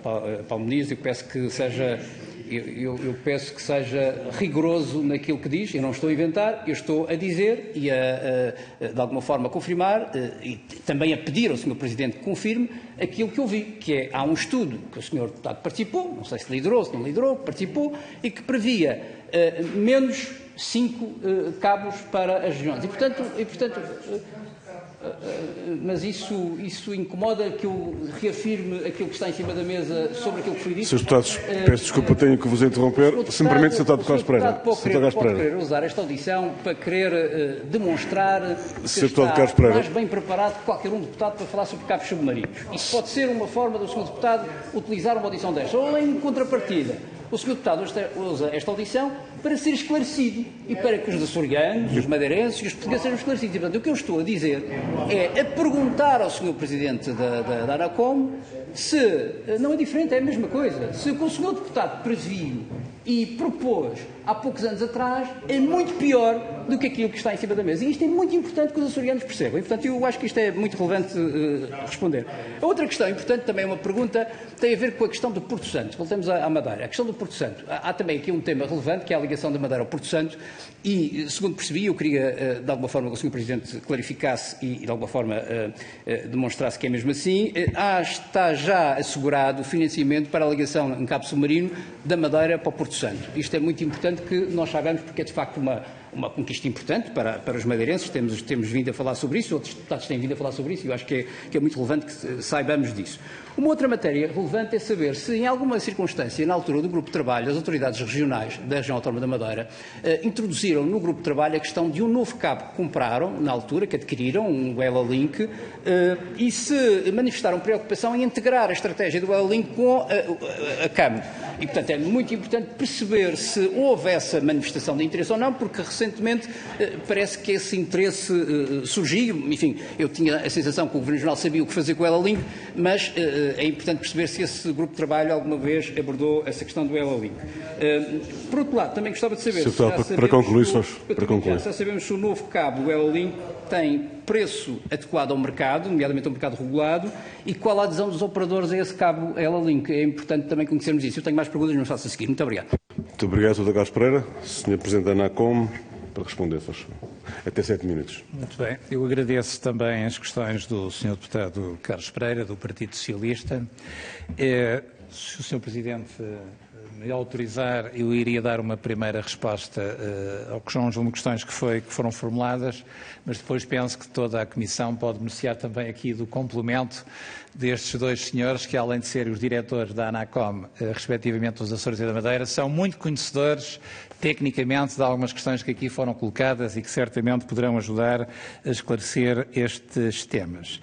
Paulo Muniz, eu peço que seja... Eu peço que seja rigoroso naquilo que diz, eu não estou a inventar, eu estou a dizer e de alguma forma a confirmar e também a pedir ao Sr. Presidente que confirme aquilo que eu vi, que é, há um estudo que o Sr. Deputado participou, não sei se liderou, se não liderou, participou, e que previa menos 5 cabos para as regiões. E, portanto mas isso incomoda que eu reafirme aquilo que está em cima da mesa sobre aquilo que foi dito? Srs. Deputados, peço desculpa, tenho que vos interromper. Se me permite, Sr. Deputado Carlos Pereira. Pode querer usar esta audição para querer demonstrar que está mais bem preparado que qualquer um deputado para falar sobre cabos submarinos. Isso pode ser uma forma do Sr. Deputado utilizar uma audição desta. Ou em contrapartida, o Sr. Deputado usa esta audição para ser esclarecido e para que os açorianos, os madeirenses e os portugueses sejam esclarecidos. E, portanto, o que eu estou a dizer é a perguntar ao Sr. Presidente da ANACOM se, não é diferente, é a mesma coisa, se o que o Sr. Deputado previu e propôs há poucos anos atrás é muito pior do que aquilo que está em cima da mesa. E isto é muito importante que os açorianos percebam. E, portanto, eu acho que isto é muito relevante responder. A outra questão importante, também é uma pergunta, tem a ver com a questão do Porto Santo. Voltamos à Madeira. A questão do Porto Santo. Há também aqui um tema relevante, que é a ligação da Madeira ao Porto Santo. E, segundo percebi, eu queria, de alguma forma, que o Sr. Presidente clarificasse e, de alguma forma, demonstrasse que é mesmo assim. Está já assegurado o financiamento para a ligação em cabo submarino da Madeira para o Porto Santo. Isto é muito importante que nós saibamos, porque é de facto uma conquista importante para os madeirenses. Temos vindo a falar sobre isso, outros deputados têm vindo a falar sobre isso, e eu acho que é muito relevante que saibamos disso. Uma outra matéria relevante é saber se, em alguma circunstância, na altura do grupo de trabalho, as autoridades regionais da região autónoma da Madeira introduziram no grupo de trabalho a questão de um novo cabo que compraram, na altura, que adquiriram, um Ela-Link, e se manifestaram preocupação em integrar a estratégia do Ela-Link com a CAM. E, portanto, é muito importante perceber se houve essa manifestação de interesse ou não, porque recentemente parece que esse interesse surgiu. Enfim, eu tinha a sensação que o Governo Regional sabia o que fazer com o Ela-Link, mas é importante perceber se esse grupo de trabalho alguma vez abordou essa questão do Ela-Link. Por outro lado, também gostava de saber se sabemos se o novo cabo, o Ela-Link, tem preço adequado ao mercado, nomeadamente ao mercado regulado, e qual a adesão dos operadores a esse cabo Ela-Link. É importante também conhecermos isso. Eu tenho mais perguntas, mas faço a seguir. Muito obrigado. Muito obrigado, Sr. Carlos Pereira. Sr. Presidente da ANACOM, para responder, até 7 minutos. Muito bem. Eu agradeço também as questões do Sr. Deputado Carlos Pereira, do Partido Socialista. Se o Sr. Presidente me autorizar, eu iria dar uma primeira resposta ao conjunto de questões que foram formuladas, mas depois penso que toda a Comissão pode beneficiar também aqui do complemento destes dois senhores, que além de serem os diretores da ANACOM, respectivamente dos Açores e da Madeira, são muito conhecedores tecnicamente de algumas questões que aqui foram colocadas e que certamente poderão ajudar a esclarecer estes temas.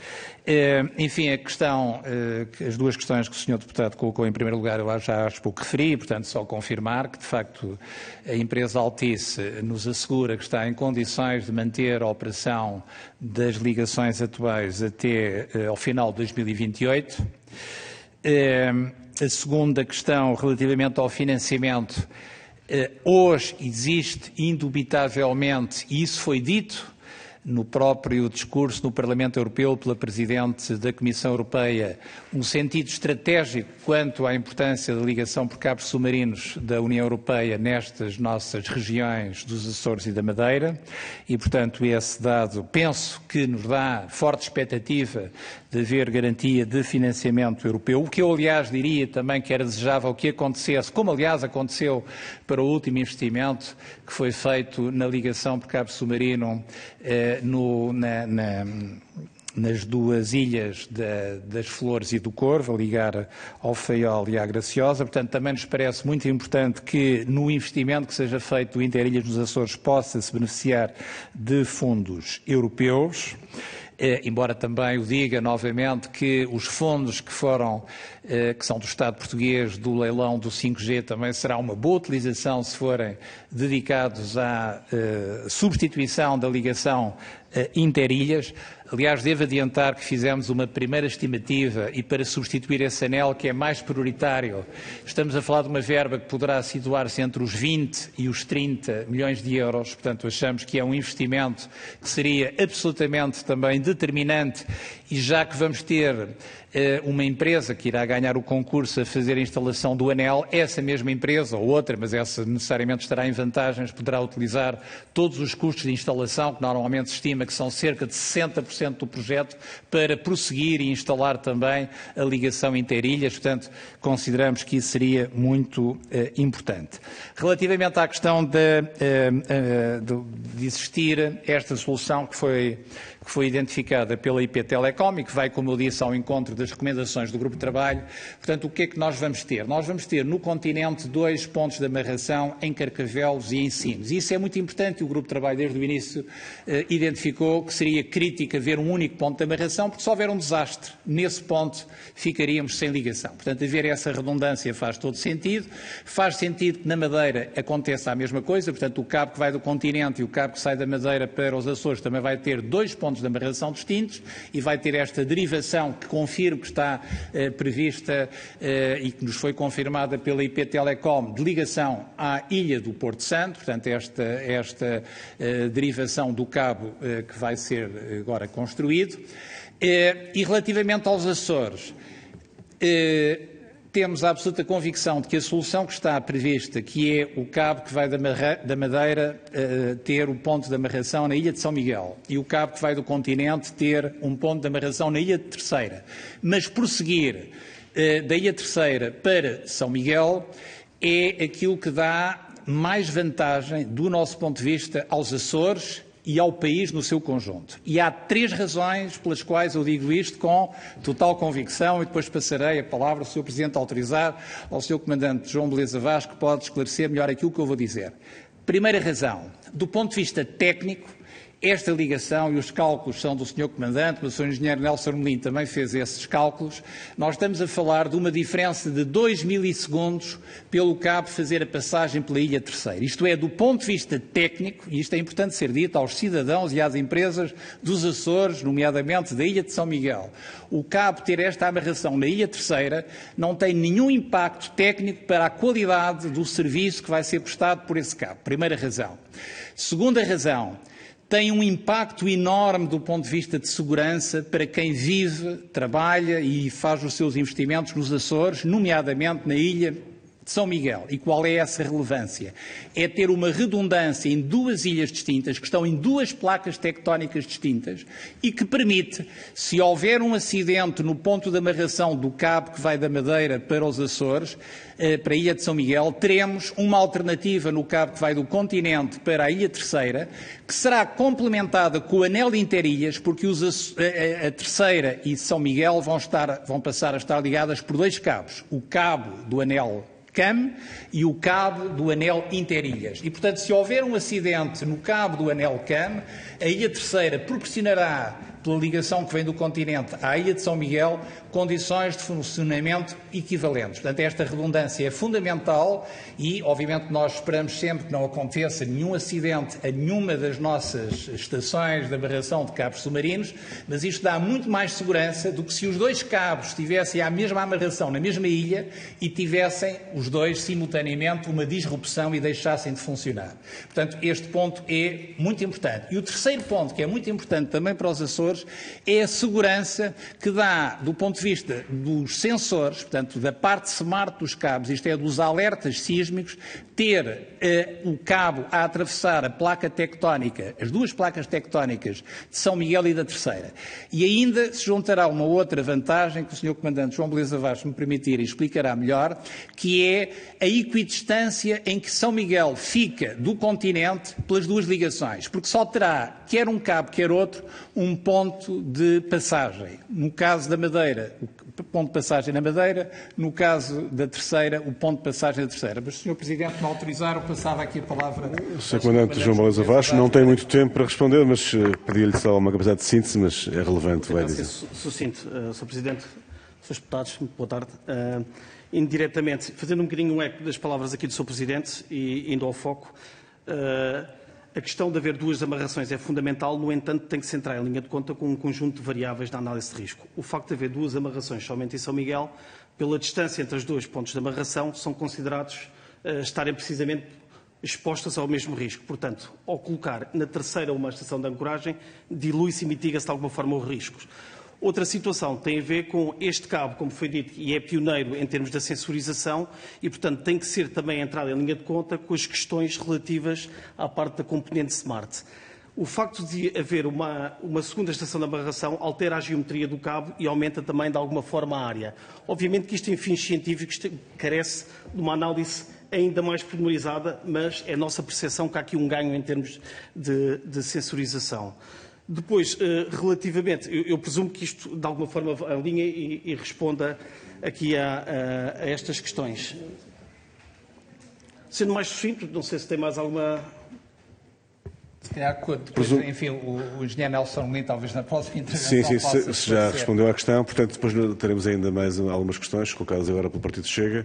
Enfim, as duas questões que o Sr. Deputado colocou em primeiro lugar, eu já as pouco referi. si, portanto, só confirmar que, de facto, a empresa Altice nos assegura que está em condições de manter a operação das ligações atuais até ao final de 2028. A segunda questão, relativamente ao financiamento, hoje existe, indubitavelmente, e isso foi dito no próprio discurso no Parlamento Europeu pela Presidente da Comissão Europeia, um sentido estratégico quanto à importância da ligação por cabos submarinos da União Europeia nestas nossas regiões dos Açores e da Madeira e, portanto, esse dado penso que nos dá forte expectativa de haver garantia de financiamento europeu, o que eu, aliás, diria também que era desejável que acontecesse, como, aliás, aconteceu para o último investimento que foi feito na ligação por cabo submarino nas duas ilhas das Flores e do Corvo, a ligar ao Faiol e à Graciosa. Portanto, também nos parece muito importante que no investimento que seja feito do Interilhas nos Açores possa-se beneficiar de fundos europeus. Embora também o diga novamente que os fundos que são do Estado português do leilão do 5G também será uma boa utilização se forem dedicados à substituição da ligação interilhas. Aliás, devo adiantar que fizemos uma primeira estimativa e para substituir esse anel que é mais prioritário, estamos a falar de uma verba que poderá situar-se entre os 20 e os 30 milhões de euros. Portanto, achamos que é um investimento que seria absolutamente também determinante e já que vamos ter uma empresa que irá ganhar o concurso a fazer a instalação do anel, essa mesma empresa ou outra, mas essa necessariamente estará em vantagens, poderá utilizar todos os custos de instalação, que normalmente se estima que são cerca de 60% do projeto, para prosseguir e instalar também a ligação interilhas. Portanto, consideramos que isso seria muito importante. Relativamente à questão de existir esta solução que foi identificada pela IP Telecom e que vai, como eu disse, ao encontro das recomendações do Grupo de Trabalho. Portanto, o que é que nós vamos ter? Nós vamos ter no continente 2 pontos de amarração em Carcavelos e em Sines. E isso é muito importante. O Grupo de Trabalho, desde o início, identificou que seria crítico haver um único ponto de amarração, porque se houver um desastre, nesse ponto ficaríamos sem ligação. Portanto, haver essa redundância faz todo sentido. Faz sentido que na Madeira aconteça a mesma coisa. Portanto, o cabo que vai do continente e o cabo que sai da Madeira para os Açores também vai ter 2 pontos de amarração distintos e vai ter esta derivação que confirmo que está prevista e que nos foi confirmada pela IP Telecom de ligação à ilha do Porto Santo, portanto esta derivação do cabo que vai ser agora construído. E relativamente aos Açores, temos a absoluta convicção de que a solução que está prevista, que é o cabo que vai da Madeira ter o ponto de amarração na Ilha de São Miguel e o cabo que vai do continente ter um ponto de amarração na Ilha de Terceira, mas prosseguir da Ilha Terceira para São Miguel é aquilo que dá mais vantagem, do nosso ponto de vista, aos Açores e ao país no seu conjunto. E há 3 razões pelas quais eu digo isto com total convicção e depois passarei a palavra, se o Sr. Presidente autorizar, ao Sr. Comandante João Beleza Vaz, que pode esclarecer melhor aquilo que eu vou dizer. Primeira razão, do ponto de vista técnico, esta ligação, e os cálculos são do Sr. Comandante, mas o Sr. Engenheiro Nelson Melim também fez esses cálculos, nós estamos a falar de uma diferença de 2 milissegundos pelo cabo fazer a passagem pela Ilha Terceira. Isto é, do ponto de vista técnico, e isto é importante ser dito aos cidadãos e às empresas dos Açores, nomeadamente da Ilha de São Miguel, o cabo ter esta amarração na Ilha Terceira não tem nenhum impacto técnico para a qualidade do serviço que vai ser prestado por esse cabo. Primeira razão. Segunda razão, tem um impacto enorme do ponto de vista de segurança para quem vive, trabalha e faz os seus investimentos nos Açores, nomeadamente na ilha de São Miguel. E qual é essa relevância? É ter uma redundância em 2 ilhas distintas, que estão em 2 placas tectónicas distintas, e que permite, se houver um acidente no ponto de amarração do cabo que vai da Madeira para os Açores, para a Ilha de São Miguel, teremos uma alternativa no cabo que vai do continente para a Ilha Terceira, que será complementada com o anel de interilhas, porque a Terceira e São Miguel vão passar a estar ligadas por 2 cabos. O cabo do anel CAM e o cabo do anel interilhas. E, portanto, se houver um acidente no cabo do anel CAM, a Ilha Terceira proporcionará pela ligação que vem do continente à Ilha de São Miguel, condições de funcionamento equivalentes. Portanto, esta redundância é fundamental e, obviamente, nós esperamos sempre que não aconteça nenhum acidente a nenhuma das nossas estações de amarração de cabos submarinos, mas isto dá muito mais segurança do que se os dois cabos estivessem à mesma amarração na mesma ilha e tivessem os dois simultaneamente uma disrupção e deixassem de funcionar. Portanto, este ponto é muito importante. E o terceiro ponto, que é muito importante também para os Açores, é a segurança que dá, do ponto de vista dos sensores, portanto, da parte smart dos cabos, isto é, dos alertas sísmicos, ter o cabo a atravessar a placa tectónica, as duas placas tectónicas de São Miguel e da Terceira. E ainda se juntará uma outra vantagem que o Sr. Comandante João Beleza Vaz, se me permitir, explicará melhor, que é a equidistância em que São Miguel fica do continente pelas duas ligações, porque só terá, quer um cabo, quer outro, um ponto de passagem. No caso da Madeira, o ponto de passagem na Madeira, no caso da Terceira, o ponto de passagem da Terceira. Mas, Sr. Presidente, me autorizar, eu passava aqui a palavra... O Sr. Comandante João Beleza Vaz não tem muito tempo para responder, mas pedi-lhe só uma capacidade de síntese, mas é relevante, vai dizer. Sucinto, Sr. Presidente, Srs. Deputados, muito boa tarde. Indiretamente, fazendo um bocadinho um eco das palavras aqui do Sr. Presidente e indo ao foco, a questão de haver duas amarrações é fundamental, no entanto, tem que se entrar em linha de conta com um conjunto de variáveis na análise de risco. O facto de haver duas amarrações somente em São Miguel, pela distância entre os dois pontos de amarração, são considerados estarem precisamente expostas ao mesmo risco. Portanto, ao colocar na Terceira uma estação de ancoragem, dilui-se e mitiga-se de alguma forma os riscos. Outra situação tem a ver com este cabo, como foi dito, e é pioneiro em termos da sensorização e, portanto, tem que ser também entrada em linha de conta com as questões relativas à parte da componente smart. O facto de haver uma segunda estação de amarração altera a geometria do cabo e aumenta também, de alguma forma, a área. Obviamente que isto, em fins científicos, carece de uma análise ainda mais pormenorizada, mas é a nossa percepção que há aqui um ganho em termos de sensorização. Depois, relativamente, eu presumo que isto, de alguma forma, alinha e responda aqui a estas questões. Sendo mais sucinto, não sei se tem mais alguma... Se calhar, depois, enfim, o engenheiro Nelson Lin, talvez na próxima intervenção... Sim, se já respondeu à questão, portanto, depois teremos ainda mais algumas questões, colocadas agora pelo Partido Chega.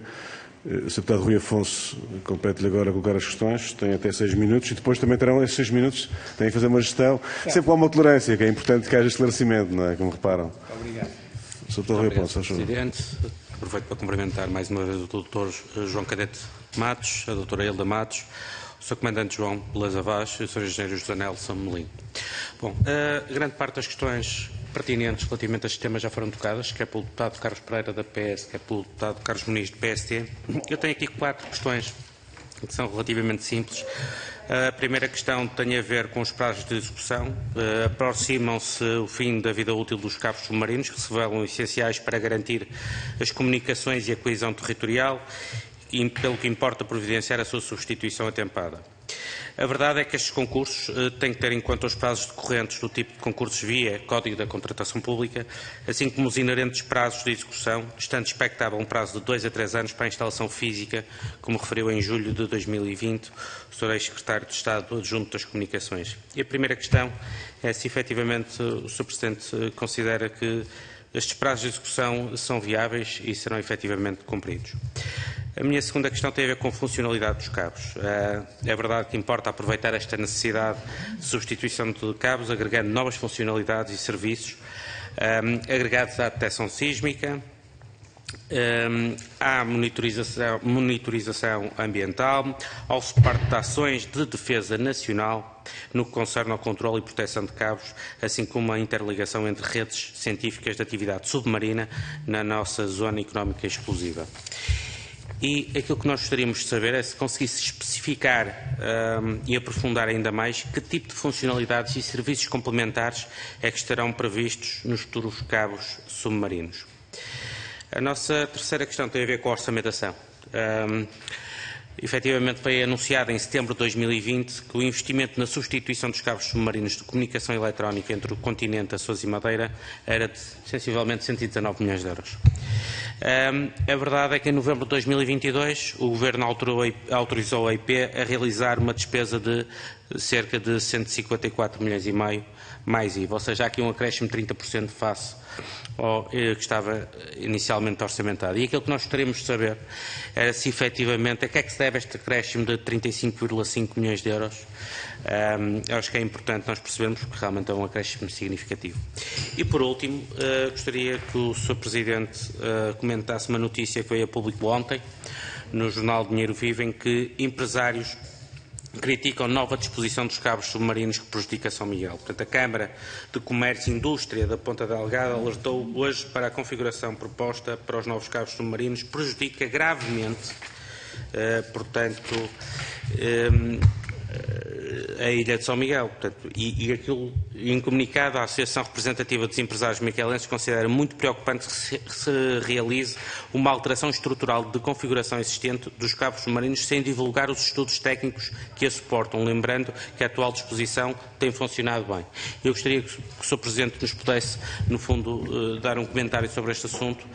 O Sr. Deputado Rui Afonso compete-lhe agora colocar as questões, tem até 6 minutos e depois também terão esses 6 minutos, têm que fazer uma gestão, sempre há uma tolerância, que é importante que haja esclarecimento, não é? Como reparam. Obrigado. O Sr. Deputado Rui Afonso, acho. Presidente, aproveito para cumprimentar mais uma vez o Dr. João Cadete Matos, a Dra. Hilda Matos, o Sr. Comandante João Beleza Vaz e o Sr. Engenheiro José Nelson Melim. Bom, grande parte das questões pertinentes relativamente a este tema já foram tocadas, quer pelo deputado Carlos Pereira da PS, quer pelo deputado Carlos Muniz do PST. Eu tenho aqui 4 questões que são relativamente simples. A primeira questão tem a ver com os prazos de execução. Aproximam-se o fim da vida útil dos cabos submarinos, que se revelam essenciais para garantir as comunicações e a coesão territorial, e pelo que importa providenciar a sua substituição atempada. A verdade é que estes concursos têm que ter em conta os prazos decorrentes do tipo de concursos via Código da Contratação Pública, assim como os inerentes prazos de execução, estando expectável um prazo de 2 a 3 anos para a instalação física, como referiu em julho de 2020 o Sr. Ex-Secretário de Estado Adjunto das Comunicações. E a primeira questão é se efetivamente o Sr. Presidente considera que estes prazos de execução são viáveis e serão efetivamente cumpridos. A minha segunda questão tem a ver com a funcionalidade dos cabos. É verdade que importa aproveitar esta necessidade de substituição de cabos, agregando novas funcionalidades e serviços, agregados à detecção sísmica, à monitorização ambiental, ao suporte de ações de defesa nacional, no que concerne ao controle e proteção de cabos, assim como a interligação entre redes científicas de atividade submarina na nossa zona económica exclusiva. E aquilo que nós gostaríamos de saber é se conseguisse especificar e aprofundar ainda mais que tipo de funcionalidades e serviços complementares é que estarão previstos nos futuros cabos submarinos. A nossa terceira questão tem a ver com a orçamentação. Efetivamente foi anunciado em setembro de 2020 que o investimento na substituição dos cabos submarinos de comunicação eletrónica entre o continente, Açores e Madeira era de sensivelmente 119 milhões de euros. A verdade é que em novembro de 2022 o Governo autorizou a IP a realizar uma despesa de cerca de 154 milhões e meio, mais IVA, ou seja, há aqui um acréscimo de 30% face ao que estava inicialmente orçamentado. E aquilo que nós gostaríamos de saber era se efetivamente a que é que se deve este acréscimo de 35,5 milhões de euros. Acho que é importante nós percebermos porque realmente é um acréscimo significativo. E por último, gostaria que o Sr. Presidente comentasse uma notícia que veio a público ontem, no jornal Dinheiro Vivo, em que empresários criticam nova disposição dos cabos submarinos que prejudica São Miguel. Portanto, a Câmara de Comércio e Indústria da Ponta Delgada alertou hoje para a configuração proposta para os novos cabos submarinos, prejudica gravemente, a ilha de São Miguel. Portanto, e aquilo, em comunicado, a Associação Representativa dos Empresários miquelenses considera muito preocupante que se realize uma alteração estrutural de configuração existente dos cabos submarinos sem divulgar os estudos técnicos que a suportam, lembrando que a atual disposição tem funcionado bem. Eu gostaria que o Sr. Presidente nos pudesse, no fundo, dar um comentário sobre este assunto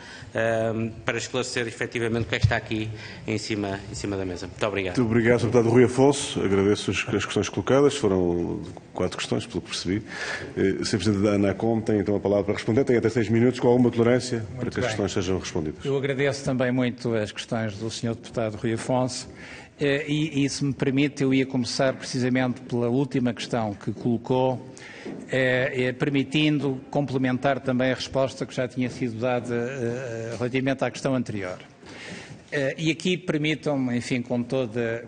para esclarecer efetivamente o que é que está aqui em cima da mesa. Muito obrigado. Muito obrigado, Sr. Deputado Rui Afonso. Agradeço as questões colocadas. Foram 4 questões, pelo que percebi. O Sr. Presidente da ANACOM tem então a palavra para responder. Tem até 6 minutos, com alguma tolerância, para que as questões sejam respondidas. Eu agradeço também muito as questões do Sr. Deputado Rui Afonso. E se me permite, eu ia começar precisamente pela última questão que colocou, permitindo complementar também a resposta que já tinha sido dada relativamente à questão anterior. E aqui permitam-me, enfim, com toda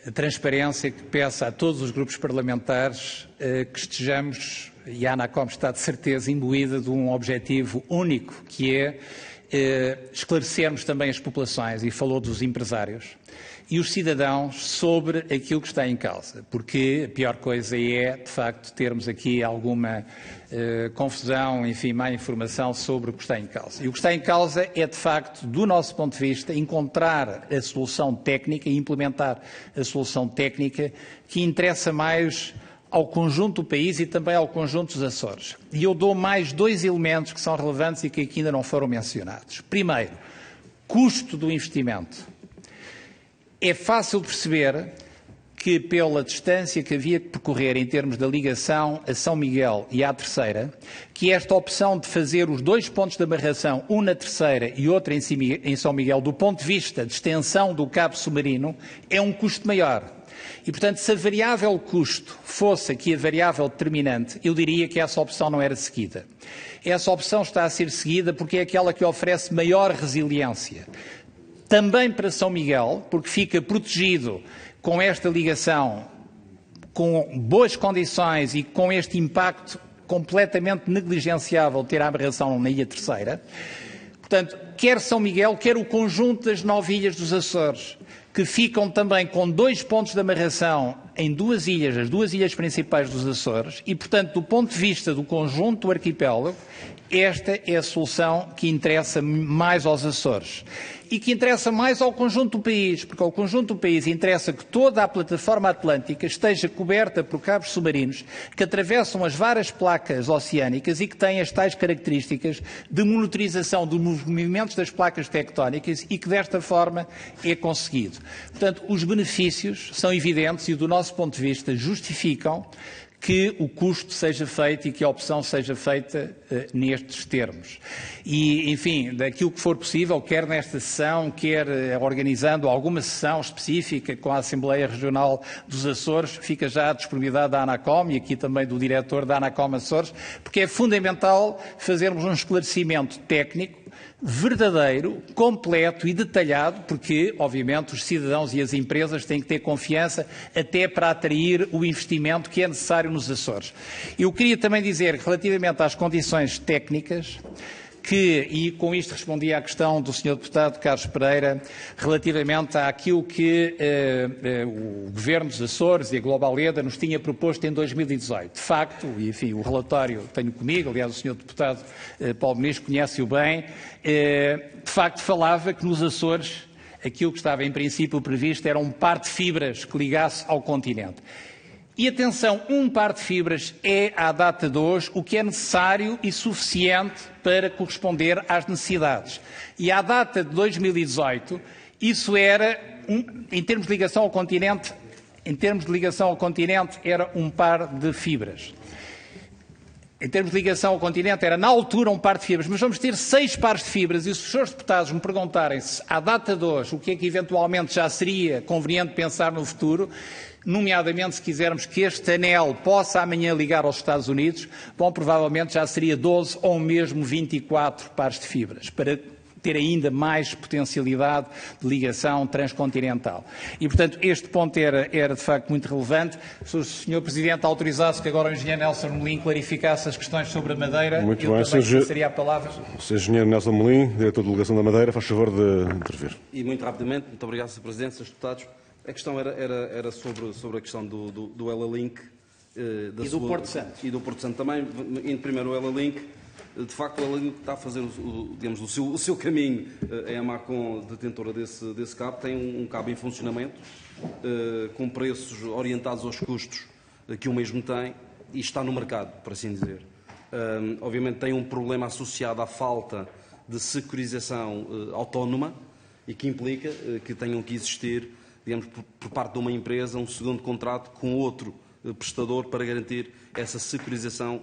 a transparência, que peço a todos os grupos parlamentares que estejamos, e a ANACOM está de certeza imbuída de um objetivo único, que é esclarecermos também as populações, e falou dos empresários, e os cidadãos sobre aquilo que está em causa, porque a pior coisa é, de facto, termos aqui alguma confusão, enfim, má informação sobre o que está em causa. E o que está em causa é, de facto, do nosso ponto de vista, encontrar a solução técnica e implementar a solução técnica que interessa mais ao conjunto do país e também ao conjunto dos Açores. E eu dou mais 2 elementos que são relevantes e que aqui ainda não foram mencionados. Primeiro, custo do investimento. É fácil perceber que, pela distância que havia que percorrer em termos da ligação a São Miguel e à Terceira, que esta opção de fazer os 2 pontos de amarração, um na Terceira e outro em São Miguel, do ponto de vista de extensão do cabo submarino, é um custo maior. E, portanto, se a variável custo fosse aqui a variável determinante, eu diria que essa opção não era seguida. Essa opção está a ser seguida porque é aquela que oferece maior resiliência. Também para São Miguel, porque fica protegido com esta ligação, com boas condições e com este impacto completamente negligenciável ter a amarração na Ilha Terceira. Portanto, quer São Miguel, quer o conjunto das 9 ilhas dos Açores, que ficam também com 2 pontos de amarração em 2 ilhas, as 2 ilhas principais dos Açores, e, portanto, do ponto de vista do conjunto do arquipélago, esta é a solução que interessa mais aos Açores. E que interessa mais ao conjunto do país, porque ao conjunto do país interessa que toda a plataforma atlântica esteja coberta por cabos submarinos que atravessam as várias placas oceânicas e que têm as tais características de monitorização dos movimentos das placas tectónicas e que desta forma é conseguido. Portanto, os benefícios são evidentes e, do nosso ponto de vista, justificam que o custo seja feito e que a opção seja feita nestes termos. E, enfim, daquilo que for possível, quer nesta sessão, quer organizando alguma sessão específica com a Assembleia Regional dos Açores, fica já à disponibilidade da ANACOM e aqui também do diretor da ANACOM Açores, porque é fundamental fazermos um esclarecimento técnico verdadeiro, completo e detalhado, porque, obviamente, os cidadãos e as empresas têm que ter confiança até para atrair o investimento que é necessário nos Açores. Eu queria também dizer, relativamente às condições técnicas, e com isto respondi à questão do Sr. Deputado Carlos Pereira, relativamente àquilo que o Governo dos Açores e a Global EDA nos tinha proposto em 2018. De facto, e, enfim, o relatório que tenho comigo, aliás, o Sr. Deputado Paulo Ministro conhece-o bem, de facto falava que nos Açores aquilo que estava em princípio previsto era um par de fibras que ligasse ao continente. E atenção, um par de fibras é, à data de hoje, o que é necessário e suficiente para corresponder às necessidades. E à data de 2018, isso era, em termos de ligação ao continente, Em termos de ligação ao continente, era um par de fibras. Em termos de ligação ao continente, era na altura um par de fibras, mas vamos ter 6 pares de fibras, e se os senhores deputados me perguntarem-se, à data de hoje, o que é que eventualmente já seria conveniente pensar no futuro, nomeadamente se quisermos que este anel possa amanhã ligar aos Estados Unidos, bom, provavelmente já seria 12 ou mesmo 24 pares de fibras, para ter ainda mais potencialidade de ligação transcontinental. E, portanto, este ponto era de facto muito relevante. Se o Sr. Presidente autorizasse que agora o Engenheiro Nelson Molim clarificasse as questões sobre a Madeira, muito eu bem, também passaria a palavra. O Sr. Engenheiro Nelson Molim, Diretor de Delegação da Madeira, faz favor de intervir. E muito rapidamente, muito obrigado, Sr. Presidente, Srs. Deputados. A questão era sobre a questão do Ela-Link. E do Porto Santo. E do Porto Santo também. Indo primeiro o Ela-Link. De facto, o Ela-Link está a fazer o seu caminho. A Amacon, detentora desse cabo, tem um cabo em funcionamento, com preços orientados aos custos que o mesmo tem, e está no mercado, por assim dizer. Obviamente tem um problema associado à falta de securização autónoma, e que implica que tenham que existir, digamos, por parte de uma empresa, um segundo contrato com outro prestador para garantir essa securização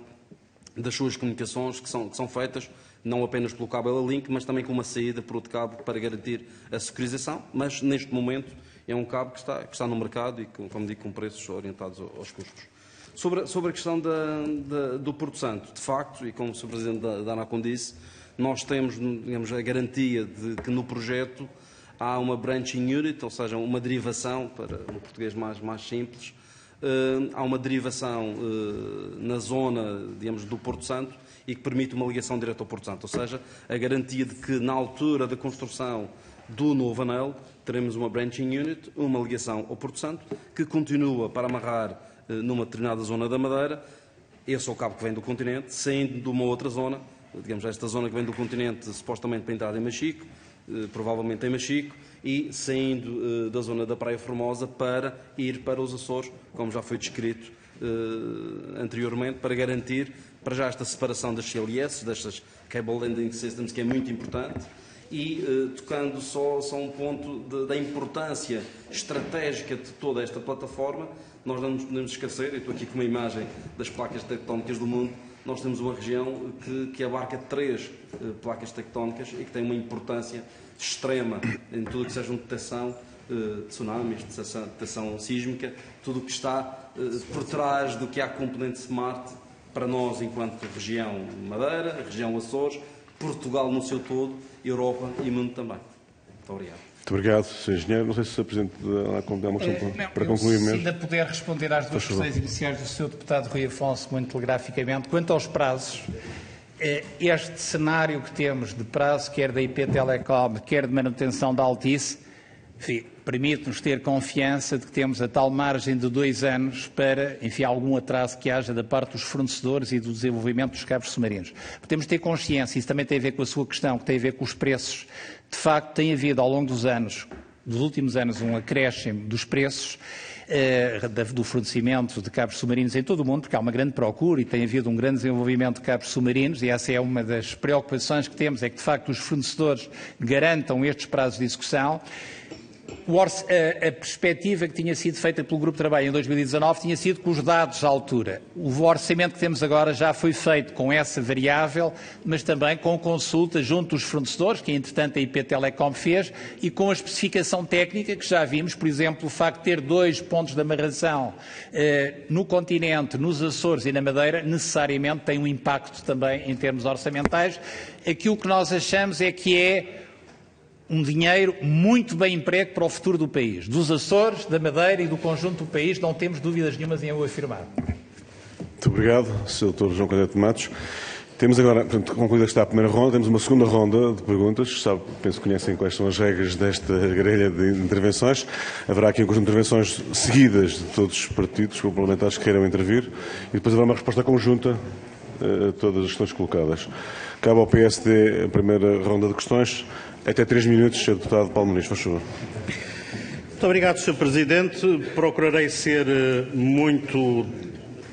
das suas comunicações que são feitas não apenas pelo cabo Ela-Link, mas também com uma saída por outro cabo para garantir a securização, mas neste momento é um cabo que está no mercado e, como digo, com preços orientados aos custos. Sobre a questão do Porto Santo, de facto, e como o Sr. Presidente da Anacon disse, nós temos, digamos, a garantia de que no projeto há uma branching unit, ou seja, uma derivação, para um português mais simples, há uma derivação na zona, digamos, do Porto Santo e que permite uma ligação direta ao Porto Santo. Ou seja, a garantia de que na altura da construção do novo anel teremos uma branching unit, uma ligação ao Porto Santo, que continua para amarrar numa determinada zona da Madeira. Esse é o cabo que vem do continente, saindo de uma outra zona, digamos, esta zona que vem do continente supostamente para entrar em Machico, provavelmente em Machico, e saindo da zona da Praia Formosa para ir para os Açores, como já foi descrito anteriormente, para garantir, para já, esta separação das CLS, destas Cable Landing Systems, que é muito importante, e tocando só um ponto da importância estratégica de toda esta plataforma, nós não nos podemos esquecer, eu estou aqui com uma imagem das placas tectónicas do mundo, nós temos uma região que abarca 3 placas tectónicas e que tem uma importância extrema em tudo o que seja detecção de tsunamis, detecção sísmica, tudo o que está por trás do que há componente smart para nós enquanto região Madeira, região Açores, Portugal no seu todo, Europa e mundo também. Muito obrigado. Muito obrigado, Sr. Engenheiro. Não sei se o Presidente da Anacon tem uma questão para concluir mesmo. Se ainda puder responder às 2 questões iniciais do Sr. Deputado Rui Afonso, muito telegraficamente. Quanto aos prazos, este cenário que temos de prazo, quer da IP Telecom, quer de manutenção da Altice, permite-nos ter confiança de que temos a tal margem de 2 anos para, enfim, algum atraso que haja da parte dos fornecedores e do desenvolvimento dos cabos submarinos. Temos de ter consciência, isso também tem a ver com a sua questão, que tem a ver com os preços. De facto, tem havido ao longo dos últimos anos, um acréscimo dos preços do fornecimento de cabos submarinos em todo o mundo, porque há uma grande procura e tem havido um grande desenvolvimento de cabos submarinos, e essa é uma das preocupações que temos, é que de facto os fornecedores garantam estes prazos de execução. A perspectiva que tinha sido feita pelo Grupo de Trabalho em 2019 tinha sido com os dados à altura. O orçamento que temos agora já foi feito com essa variável, mas também com consulta junto dos fornecedores, que entretanto a IP Telecom fez, e com a especificação técnica que já vimos, por exemplo, o facto de ter 2 pontos de amarração no continente, nos Açores e na Madeira, necessariamente tem um impacto também em termos orçamentais. Aquilo que nós achamos é que é um dinheiro muito bem emprego para o futuro do país. Dos Açores, da Madeira e do conjunto do país, não temos dúvidas nenhumas em o afirmar. Muito obrigado, Sr. Dr. João Cadete Matos. Temos agora, portanto, concluída esta primeira ronda, temos uma segunda ronda de perguntas. Penso que conhecem quais são as regras desta grelha de intervenções. Haverá aqui um conjunto de intervenções seguidas de todos os partidos parlamentares que queiram intervir e depois haverá uma resposta conjunta a todas as questões colocadas. Cabe ao PSD a primeira ronda de questões. Até 3 minutos, Sr. Deputado Paulo Muniz, faz favor. Muito obrigado, Sr. Presidente. Procurarei ser muito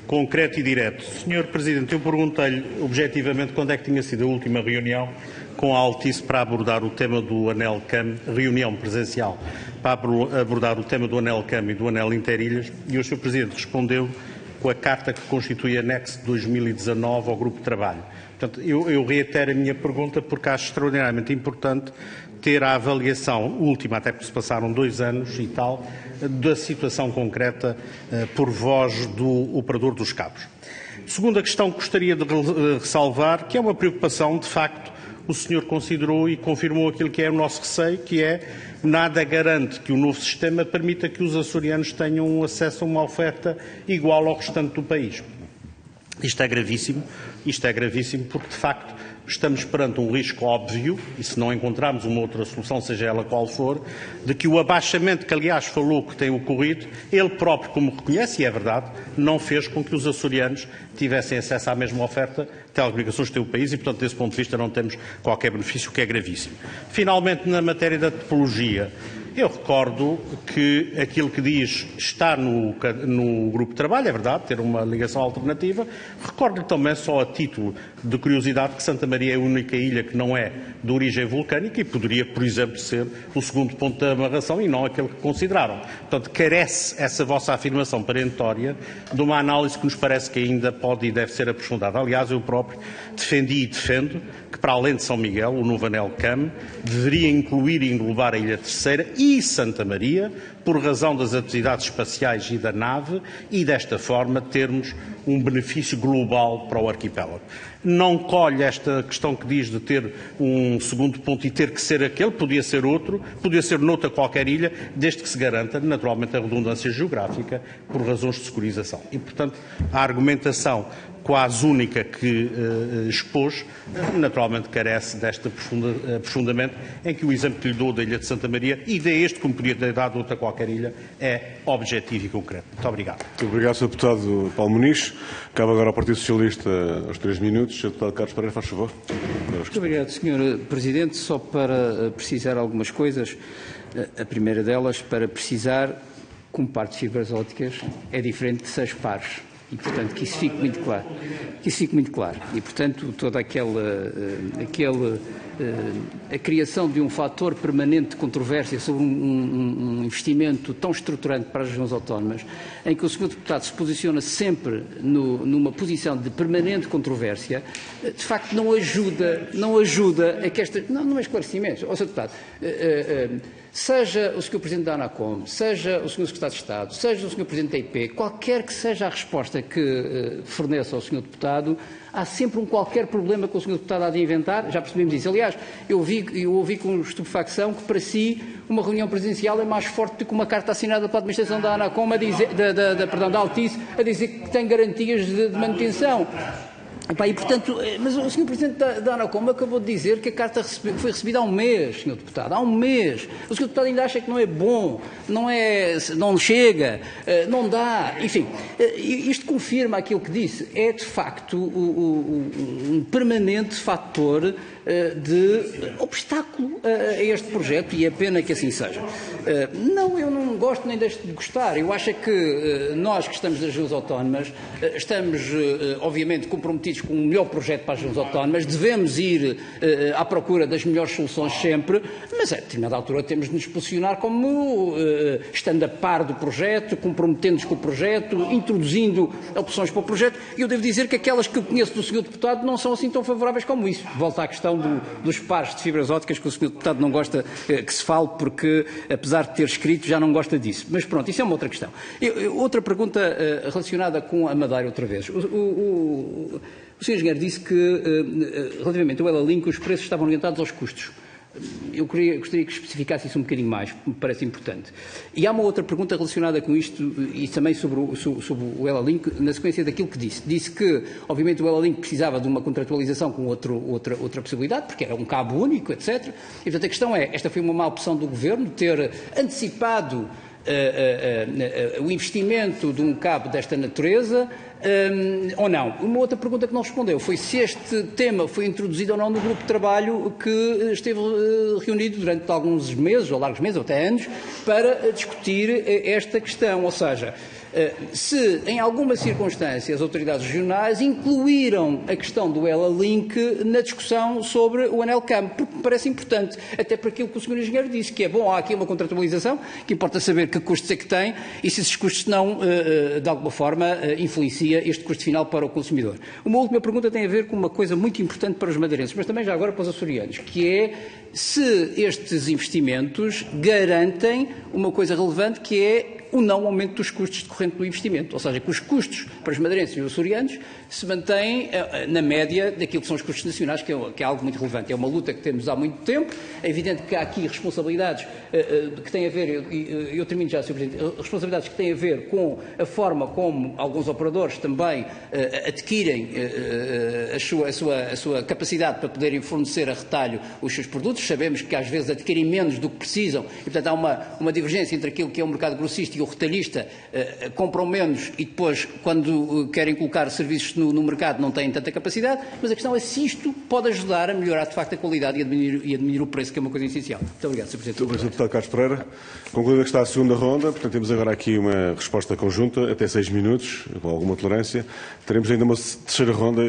concreto e direto. Sr. Presidente, eu perguntei-lhe objetivamente quando é que tinha sido a última reunião com a Altice para abordar o tema do anel CAM, reunião presencial, para abordar o tema do anel CAM e do anel Interilhas, e o Sr. Presidente respondeu com a carta que constitui anexo de 2019 ao Grupo de Trabalho. Portanto, eu reitero a minha pergunta porque acho extraordinariamente importante ter a avaliação última, até porque se passaram 2 anos e tal, da situação concreta por voz do operador dos cabos. Segunda questão que gostaria de ressalvar, que é uma preocupação, de facto, o senhor considerou e confirmou aquilo que é o nosso receio, que é nada garante que o novo sistema permita que os açorianos tenham acesso a uma oferta igual ao restante do país. Isto é gravíssimo porque, de facto, estamos perante um risco óbvio, e se não encontrarmos uma outra solução, seja ela qual for, de que o abaixamento que, aliás, falou que tem ocorrido, ele próprio, como reconhece, e é verdade, não fez com que os açorianos tivessem acesso à mesma oferta de telecomunicações que tem o país e, portanto, desse ponto de vista, não temos qualquer benefício, o que é gravíssimo. Finalmente, na matéria da topologia, eu recordo que aquilo que diz está no grupo de trabalho, é verdade, ter uma ligação alternativa. Recordo também, só a título de curiosidade, que Santa Maria é a única ilha que não é de origem vulcânica e poderia, por exemplo, ser o segundo ponto de amarração e não aquele que consideraram. Portanto, carece essa vossa afirmação perentória de uma análise que nos parece que ainda pode e deve ser aprofundada. Aliás, eu próprio defendi e defendo que, para além de São Miguel, o novo anel CAM deveria incluir e englobar a Ilha Terceira e Santa Maria, por razão das atividades espaciais e da nave, e desta forma termos um benefício global para o arquipélago. Não colhe esta questão que diz de ter um segundo ponto e ter que ser aquele, podia ser outro, podia ser noutra qualquer ilha, desde que se garanta, naturalmente, a redundância geográfica por razões de securização. E, portanto, a argumentação quase única que expôs, naturalmente carece deste aprofundamento, em que o exemplo que lhe dou da Ilha de Santa Maria, e de este, como podia ter dado outra qualquer ilha, é objetivo e concreto. Muito obrigado. Muito obrigado, Sr. Deputado Paulo Muniz. Cabe agora ao Partido Socialista aos 3 minutos. Sr. Deputado Carlos Pereira, faz favor. Muito obrigado, Sr. Presidente. Só para precisar algumas coisas. A primeira delas, para precisar que um par de fibras ópticas é diferente de 6 pares. E, portanto, que isso fique muito claro. E, portanto, toda a criação de um fator permanente de controvérsia sobre um investimento tão estruturante para as regiões autónomas, em que o Sr. Deputado se posiciona sempre numa posição de permanente controvérsia, de facto não ajuda a que esta... Não é esclarecimento. Sr. Deputado, seja o Sr. Presidente da ANACOM, seja o Sr. Secretário de Estado, seja o Sr. Presidente da IP, qualquer que seja a resposta que forneça ao Sr. Deputado, há sempre qualquer problema que o Sr. Deputado há de inventar, já percebemos isso. Aliás, eu ouvi com estupefacção que para si uma reunião presencial é mais forte do que uma carta assinada pela administração da ANACOM, da Altice, a dizer que tem garantias de manutenção. E, portanto, mas o Sr. Presidente da ANACOM acabou de dizer que a carta foi recebida há um mês, Sr. Deputado, há um mês. O Sr. Deputado ainda acha que não é bom, não chega, não dá. Enfim, isto confirma aquilo que disse. É, de facto, um permanente fator de obstáculo a este projeto e é pena que assim seja. Não, eu não gosto nem deixo de gostar. Eu acho que nós que estamos nas regiões autónomas estamos, obviamente, comprometidos com o melhor projeto para as regiões autónomas, devemos ir à procura das melhores soluções sempre, mas a determinada altura temos de nos posicionar como estando a par do projeto, comprometendo-nos com o projeto, introduzindo opções para o projeto, e eu devo dizer que aquelas que eu conheço do Sr. Deputado não são assim tão favoráveis como isso. Volto à questão dos pares de fibras ópticas, que o Sr. Deputado não gosta que se fale, porque, apesar de ter escrito, já não gosta disso. Mas pronto, isso é uma outra questão. Outra pergunta relacionada com a Madeira, outra vez. O Sr. Engenheiro disse que, relativamente ao Ela-Link, os preços estavam orientados aos custos. Eu gostaria que especificasse isso um bocadinho mais, me parece importante. E há uma outra pergunta relacionada com isto e também sobre o Ela-Link, na sequência daquilo que disse. Disse que, obviamente, o Ela-Link precisava de uma contratualização com outra possibilidade, porque era um cabo único, etc. E, portanto, a questão é, esta foi uma má opção do Governo, ter antecipado o investimento de um cabo desta natureza, ou não. Uma outra pergunta que não respondeu foi se este tema foi introduzido ou não no grupo de trabalho que esteve reunido durante alguns meses, ou largos meses, ou até anos, para discutir esta questão. Ou seja, se em alguma circunstância as autoridades regionais incluíram a questão do ELA Link na discussão sobre o anel CAM, porque me parece importante, até para aquilo que o Sr. Engenheiro disse, que é bom, há aqui uma contratualização, que importa saber que custos é que tem e se esses custos não, de alguma forma, influencia este custo final para o consumidor. Uma última pergunta tem a ver com uma coisa muito importante para os madeirenses, mas também já agora para os açorianos, que é se estes investimentos garantem uma coisa relevante, que é o não aumento dos custos decorrente do investimento. Ou seja, que os custos para os madeirenses e os açorianos se mantêm na média daquilo que são os custos nacionais, que é algo muito relevante. É uma luta que temos há muito tempo. É evidente que há aqui responsabilidades que têm a ver, eu termino já, Sr. Presidente, responsabilidades que têm a ver com a forma como alguns operadores também adquirem a sua capacidade para poderem fornecer a retalho os seus produtos. Sabemos que às vezes adquirem menos do que precisam e, portanto, há uma divergência entre aquilo que é o mercado grossista e o retalhista, compram menos e depois, quando querem colocar serviços no mercado, não têm tanta capacidade, mas a questão é se isto pode ajudar a melhorar, de facto, a qualidade e a diminuir o preço, que é uma coisa essencial. Muito obrigado, Sr. Presidente. Muito obrigado, Deputado Carlos Pereira. Concluída que está a segunda ronda, portanto, temos agora aqui uma resposta conjunta, até 6 minutos, com alguma tolerância. Teremos ainda uma terceira ronda,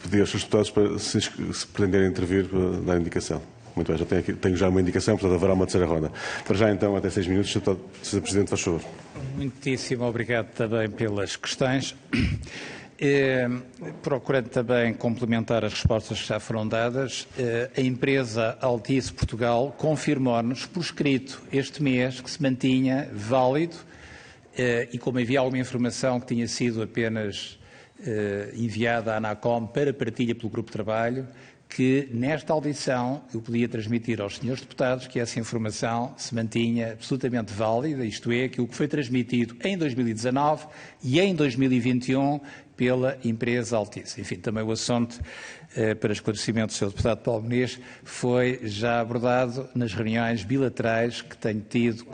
pedir aos seus deputados para, se pretenderem intervir, para dar indicação. Muito bem, tenho já uma indicação, portanto haverá uma terceira ronda. Para já então, até 6 minutos, Sr. Presidente, faz favor. Muitíssimo obrigado também pelas questões. Procurando também complementar as respostas que já foram dadas, a empresa Altice Portugal confirmou-nos por escrito este mês que se mantinha válido e como havia alguma informação que tinha sido apenas enviada à ANACOM para partilha pelo Grupo de Trabalho, que nesta audição eu podia transmitir aos senhores deputados que essa informação se mantinha absolutamente válida, isto é, aquilo que foi transmitido em 2019 e em 2021 pela empresa Altice. Enfim, também o assunto, para esclarecimento do Sr. Deputado Paulo Muniz, foi já abordado nas reuniões bilaterais que tenho tido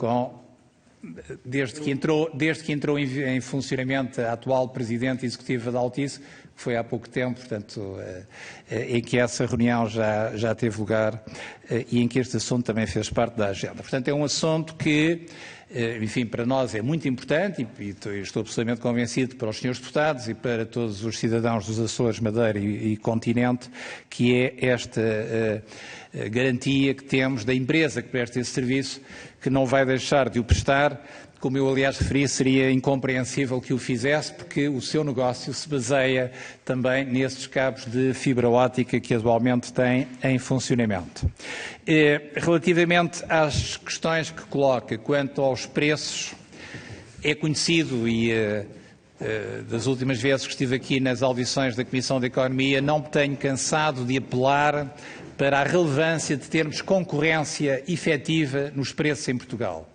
desde que entrou em funcionamento a atual Presidente Executiva da Altice, que foi há pouco tempo, portanto, em que essa reunião já teve lugar e em que este assunto também fez parte da agenda. Portanto, é um assunto que, enfim, para nós é muito importante e estou absolutamente convencido para os senhores deputados e para todos os cidadãos dos Açores, Madeira e Continente, que é esta garantia que temos da empresa que presta esse serviço, que não vai deixar de o prestar. Como eu, aliás, referi, seria incompreensível que o fizesse, porque o seu negócio se baseia também nesses cabos de fibra óptica que atualmente tem em funcionamento. Relativamente às questões que coloca quanto aos preços, é conhecido e das últimas vezes que estive aqui nas audições da Comissão de Economia, não me tenho cansado de apelar para a relevância de termos concorrência efetiva nos preços em Portugal.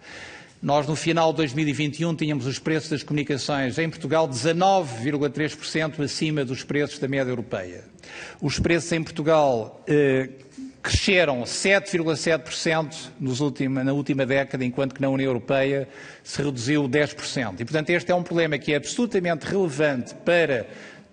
Nós, no final de 2021, tínhamos os preços das comunicações em Portugal 19,3% acima dos preços da média europeia. Os preços em Portugal cresceram 7,7% na última década, enquanto que na União Europeia se reduziu 10%. E, portanto, este é um problema que é absolutamente relevante para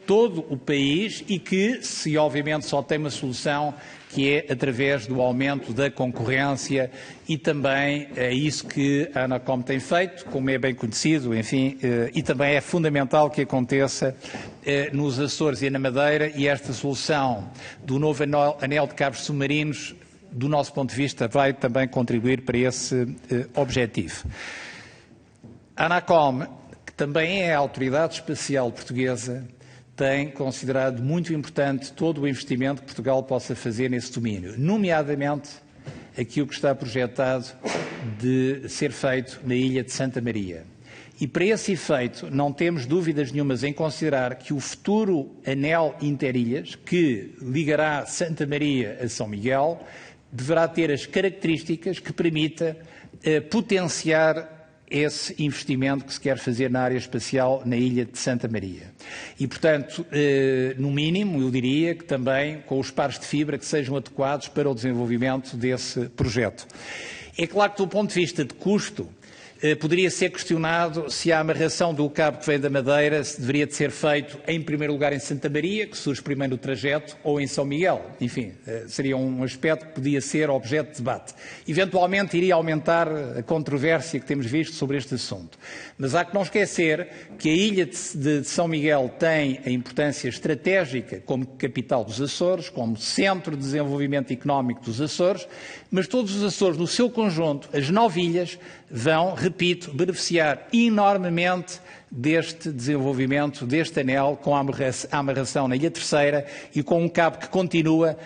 todo o país e que, obviamente, só tem uma solução, que é através do aumento da concorrência, e também é isso que a ANACOM tem feito, como é bem conhecido, enfim, e também é fundamental que aconteça nos Açores e na Madeira, e esta solução do novo anel de cabos submarinos, do nosso ponto de vista, vai também contribuir para esse objetivo. A ANACOM, que também é a Autoridade Espacial Portuguesa, tem considerado muito importante todo o investimento que Portugal possa fazer nesse domínio, nomeadamente aquilo que está projetado de ser feito na ilha de Santa Maria. E para esse efeito não temos dúvidas nenhumas em considerar que o futuro anel interilhas, que ligará Santa Maria a São Miguel, deverá ter as características que permita potenciar esse investimento que se quer fazer na área espacial na ilha de Santa Maria. E, portanto, no mínimo, eu diria que também com os pares de fibra que sejam adequados para o desenvolvimento desse projeto. É claro que, do ponto de vista de custo, Poderia ser questionado se a amarração do cabo que vem da Madeira se deveria de ser feito em primeiro lugar em Santa Maria, que surge primeiro no trajeto, ou em São Miguel. Enfim, seria um aspecto que podia ser objeto de debate. Eventualmente iria aumentar a controvérsia que temos visto sobre este assunto. Mas há que não esquecer que a ilha de São Miguel tem a importância estratégica como capital dos Açores, como centro de desenvolvimento económico dos Açores, mas todos os Açores no seu conjunto, as 9 ilhas, vão, repito, beneficiar enormemente deste desenvolvimento, deste anel, com a amarração na Ilha Terceira e com um cabo que continua.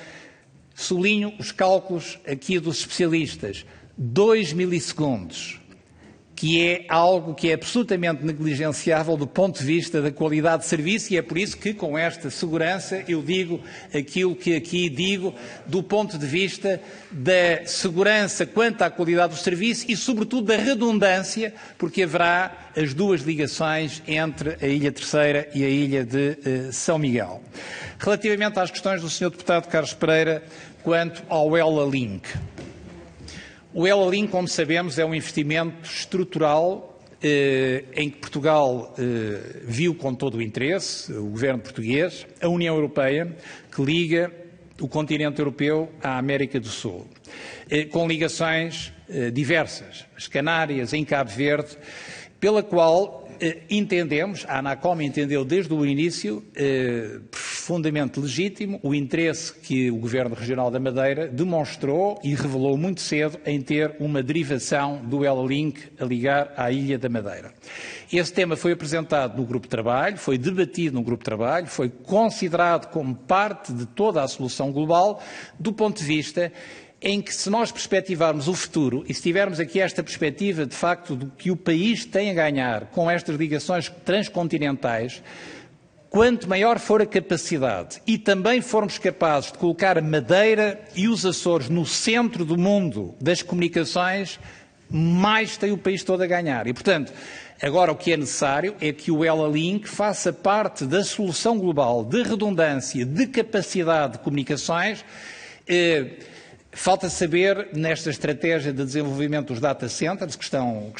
Sublinho os cálculos aqui dos especialistas. 2 milissegundos, que é algo que é absolutamente negligenciável do ponto de vista da qualidade de serviço, e é por isso que, com esta segurança, eu digo aquilo que aqui digo do ponto de vista da segurança quanto à qualidade do serviço e, sobretudo, da redundância, porque haverá as 2 ligações entre a Ilha Terceira e a Ilha de São Miguel. Relativamente às questões do Sr. Deputado Carlos Pereira quanto ao Ela Link. O Ela Link, como sabemos, é um investimento estrutural em que Portugal viu com todo o interesse, o governo português, a União Europeia, que liga o continente europeu à América do Sul, com ligações diversas, as Canárias, em Cabo Verde, pela qual entendemos, a ANACOM entendeu desde o início, profundamente legítimo, o interesse que o Governo Regional da Madeira demonstrou e revelou muito cedo em ter uma derivação do Ela Link a ligar à Ilha da Madeira. Esse tema foi apresentado no Grupo de Trabalho, foi debatido no Grupo de Trabalho, foi considerado como parte de toda a solução global, do ponto de vista em que, se nós perspectivarmos o futuro e se tivermos aqui esta perspectiva, de facto, do que o país tem a ganhar com estas ligações transcontinentais, quanto maior for a capacidade e também formos capazes de colocar a Madeira e os Açores no centro do mundo das comunicações, mais tem o país todo a ganhar. E, portanto, agora o que é necessário é que o Ela Link faça parte da solução global de redundância, de capacidade de comunicações. Falta saber, nesta estratégia de desenvolvimento dos data centers que estão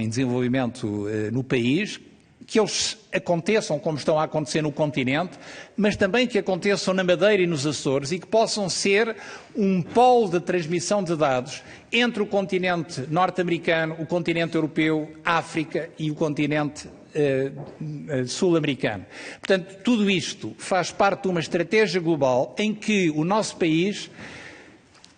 em desenvolvimento no país, que eles aconteçam como estão a acontecer no continente, mas também que aconteçam na Madeira e nos Açores e que possam ser um polo de transmissão de dados entre o continente norte-americano, o continente europeu, a África e o continente sul-americano. Portanto, tudo isto faz parte de uma estratégia global em que o nosso país,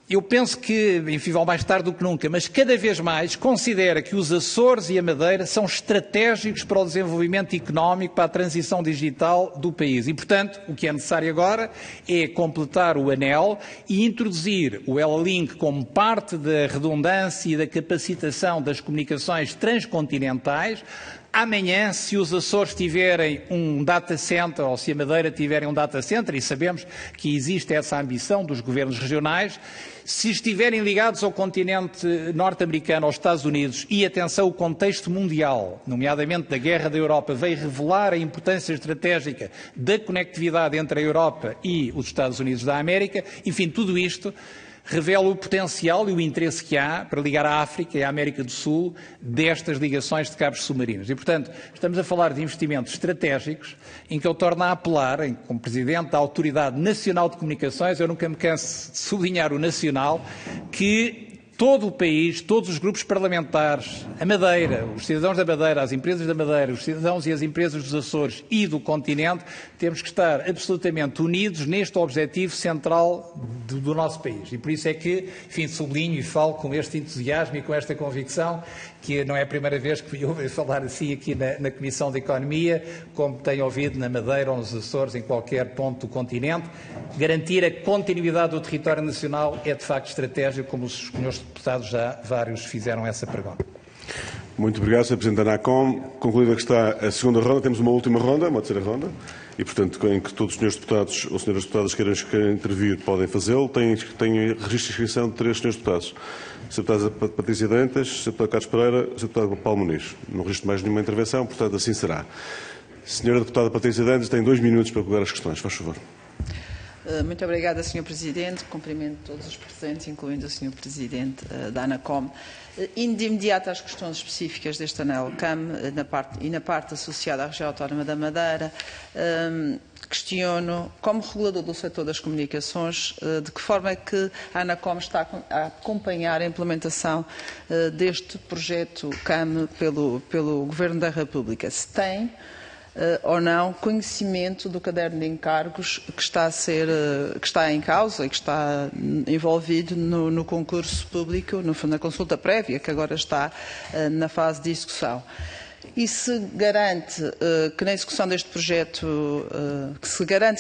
eu penso que, enfim, vão mais tarde do que nunca, mas cada vez mais considera que os Açores e a Madeira são estratégicos para o desenvolvimento económico, para a transição digital do país. E, portanto, o que é necessário agora é completar o anel e introduzir o Ela Link como parte da redundância e da capacitação das comunicações transcontinentais. Amanhã, se os Açores tiverem um data center ou se a Madeira tiverem um data center, e sabemos que existe essa ambição dos governos regionais, se estiverem ligados ao continente norte-americano, aos Estados Unidos, e atenção, o contexto mundial, nomeadamente da guerra da Europa, veio revelar a importância estratégica da conectividade entre a Europa e os Estados Unidos da América, enfim, tudo isto revela o potencial e o interesse que há para ligar a África e a América do Sul destas ligações de cabos submarinos. E, portanto, estamos a falar de investimentos estratégicos em que eu torno a apelar, como Presidente da Autoridade Nacional de Comunicações, eu nunca me canso de sublinhar o nacional, que todo o país, todos os grupos parlamentares, a Madeira, os cidadãos da Madeira, as empresas da Madeira, os cidadãos e as empresas dos Açores e do continente, temos que estar absolutamente unidos neste objetivo central do nosso país. E por isso é que, enfim, sublinho e falo com este entusiasmo e com esta convicção, que não é a primeira vez que me ouvi falar assim aqui na Comissão de Economia, como tenho ouvido na Madeira ou nos Açores, em qualquer ponto do continente. Garantir a continuidade do território nacional é de facto estratégico, como os senhores deputados já vários fizeram essa pergunta. Muito obrigado, Sr. Presidente da ANACOM. Concluída que está a segunda ronda, temos uma última ronda, uma terceira ronda, e, portanto, em que todos os senhores deputados ou senhoras deputadas queiram intervir podem fazê-lo. Tem registro de inscrição de 3 senhores deputados. Sr. Deputada Patrícia Dantas, Sr. Deputado Carlos Pereira, Sr. Deputado Paulo Muniz. Não registro mais nenhuma intervenção, portanto, assim será. Senhora Deputada Patrícia Dantas tem 2 minutos para colocar as questões. Faz favor. Muito obrigada, Sr. Presidente. Cumprimento todos os presentes, incluindo o Sr. Presidente da ANACOM. Indo de imediato às questões específicas deste anel CAM e na parte associada à região autónoma da Madeira, questiono, como regulador do setor das comunicações, de que forma é que a ANACOM está a acompanhar a implementação deste projeto CAM pelo Governo da República. Se tem ou não conhecimento do caderno de encargos que está em causa e que está envolvido no concurso público, na consulta prévia, que agora está na fase de execução. E se garante que na execução deste projeto,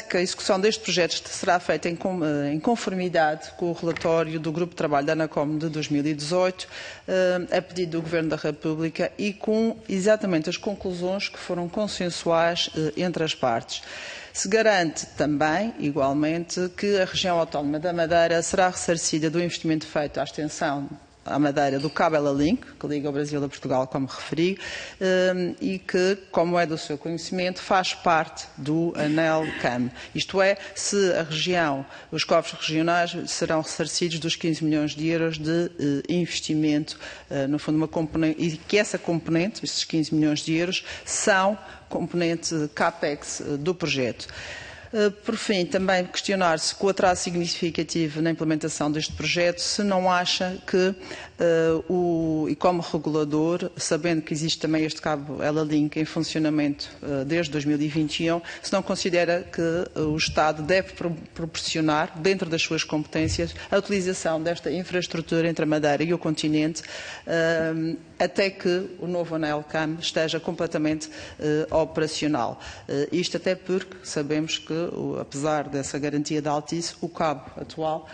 que a execução deste projeto será feita em conformidade com o relatório do Grupo de Trabalho da ANACOM de 2018, a pedido do Governo da República e com exatamente as conclusões que foram consensuais entre as partes. Se garante também, igualmente, que a região autónoma da Madeira será ressarcida do investimento feito à extensão à Madeira do cabo Ela Link, que liga o Brasil a Portugal, como referi, e que, como é do seu conhecimento, faz parte do anel CAM. Isto é, se a região, os cofres regionais serão ressarcidos dos 15 milhões de euros de investimento, no fundo, uma componente, e que essa componente, esses 15 milhões de euros, são componente CAPEX do projeto. Por fim, também questionar-se com o atraso significativo na implementação deste projeto, se não acha que, e como regulador, sabendo que existe também este cabo Ela Link em funcionamento desde 2021, se não considera que o Estado deve proporcionar, dentro das suas competências, a utilização desta infraestrutura entre a Madeira e o continente, até que o novo anel CAM esteja completamente operacional. Isto até porque sabemos que, apesar dessa garantia da Altice, o cabo atual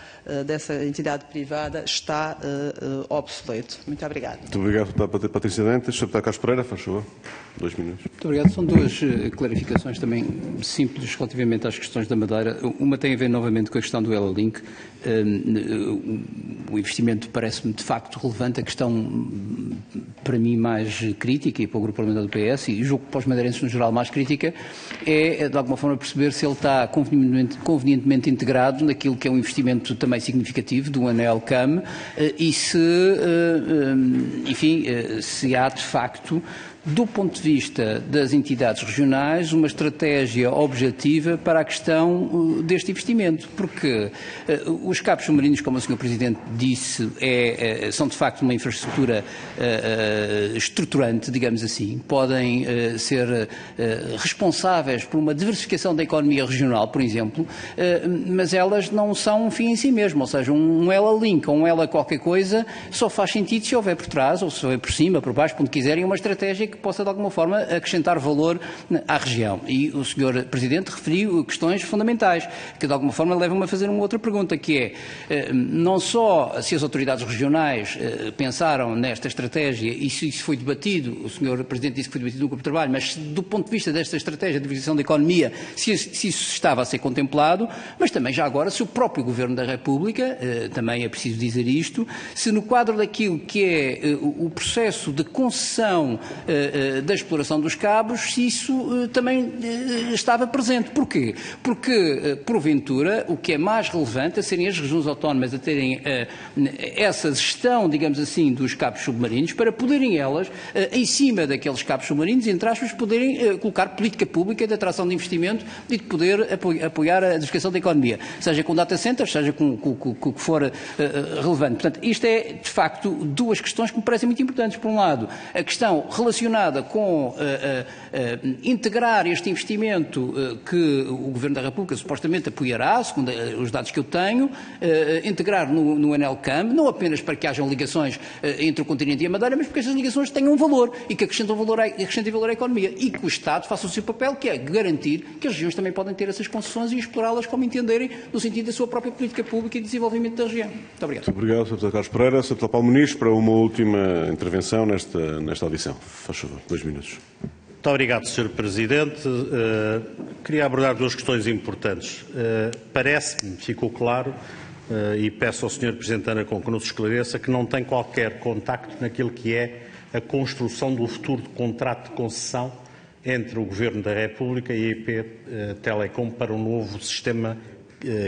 dessa entidade privada está obsoleto. Muito obrigado. Muito obrigado, deputado Patrícia Dantas. Sr. deputado Carlos Pereira, faz favor. 2 minutos. Muito obrigado. São duas clarificações também simples relativamente às questões da Madeira. Uma tem a ver novamente com a questão do Ela Link. O investimento parece-me de facto relevante. A questão, para mim, mais crítica, e para o Grupo Parlamentar do PS, e julgo que para os madeirenses no geral mais crítica, é de alguma forma perceber se ele está convenientemente integrado naquilo que é um investimento também significativo do anel CAM e se, enfim, se há de facto, do ponto de vista das entidades regionais, uma estratégia objetiva para a questão deste investimento, porque os cabos submarinos, como o Sr. Presidente disse, são de facto uma infraestrutura estruturante, digamos assim, podem ser responsáveis por uma diversificação da economia regional, por exemplo, mas elas não são um fim em si mesmo, ou seja, um Ela Link ou um Ela qualquer coisa só faz sentido se houver por trás, ou se houver por cima, por baixo, onde quiserem, uma estratégia que possa de alguma forma acrescentar valor à região. E o Sr. Presidente referiu questões fundamentais, que de alguma forma levam-me a fazer uma outra pergunta, que é, não só se as autoridades regionais pensaram nesta estratégia e se isso foi debatido, o Sr. Presidente disse que foi debatido no Grupo de Trabalho, mas do ponto de vista desta estratégia de diversificação da economia, se isso estava a ser contemplado, mas também já agora se o próprio Governo da República, também é preciso dizer isto, se no quadro daquilo que é o processo de concessão da exploração dos cabos, se isso também estava presente. Porquê? Porque, porventura, o que é mais relevante a serem as regiões autónomas a terem essa gestão, digamos assim, dos cabos submarinos, para poderem elas, em cima daqueles cabos submarinos, entre aspas, poderem colocar política pública de atração de investimento e de poder apoiar a diversificação da economia, seja com data centers, seja com o que for relevante. Portanto, isto é, de facto, duas questões que me parecem muito importantes. Por um lado, a questão relacionada com integrar este investimento que o Governo da República supostamente apoiará, segundo os dados que eu tenho, integrar no anel CAM, não apenas para que hajam ligações entre o continente e a Madeira, mas porque essas ligações tenham valor e que acrescentem valor à economia e que o Estado faça o seu papel, que é garantir que as regiões também podem ter essas concessões e explorá-las como entenderem, no sentido da sua própria política pública e desenvolvimento da região. Muito obrigado. Muito obrigado, Sr. Carlos Pereira. Sr. Paulo Muniz, para uma última intervenção nesta audição. Faz favor, 2 minutos. Muito obrigado, Sr. Presidente. Queria abordar duas questões importantes. Parece-me, ficou claro, e peço ao Sr. Presidente da ANACOM que nos esclareça, que não tem qualquer contacto naquilo que é a construção do futuro contrato de concessão entre o Governo da República e a IP Telecom para o novo sistema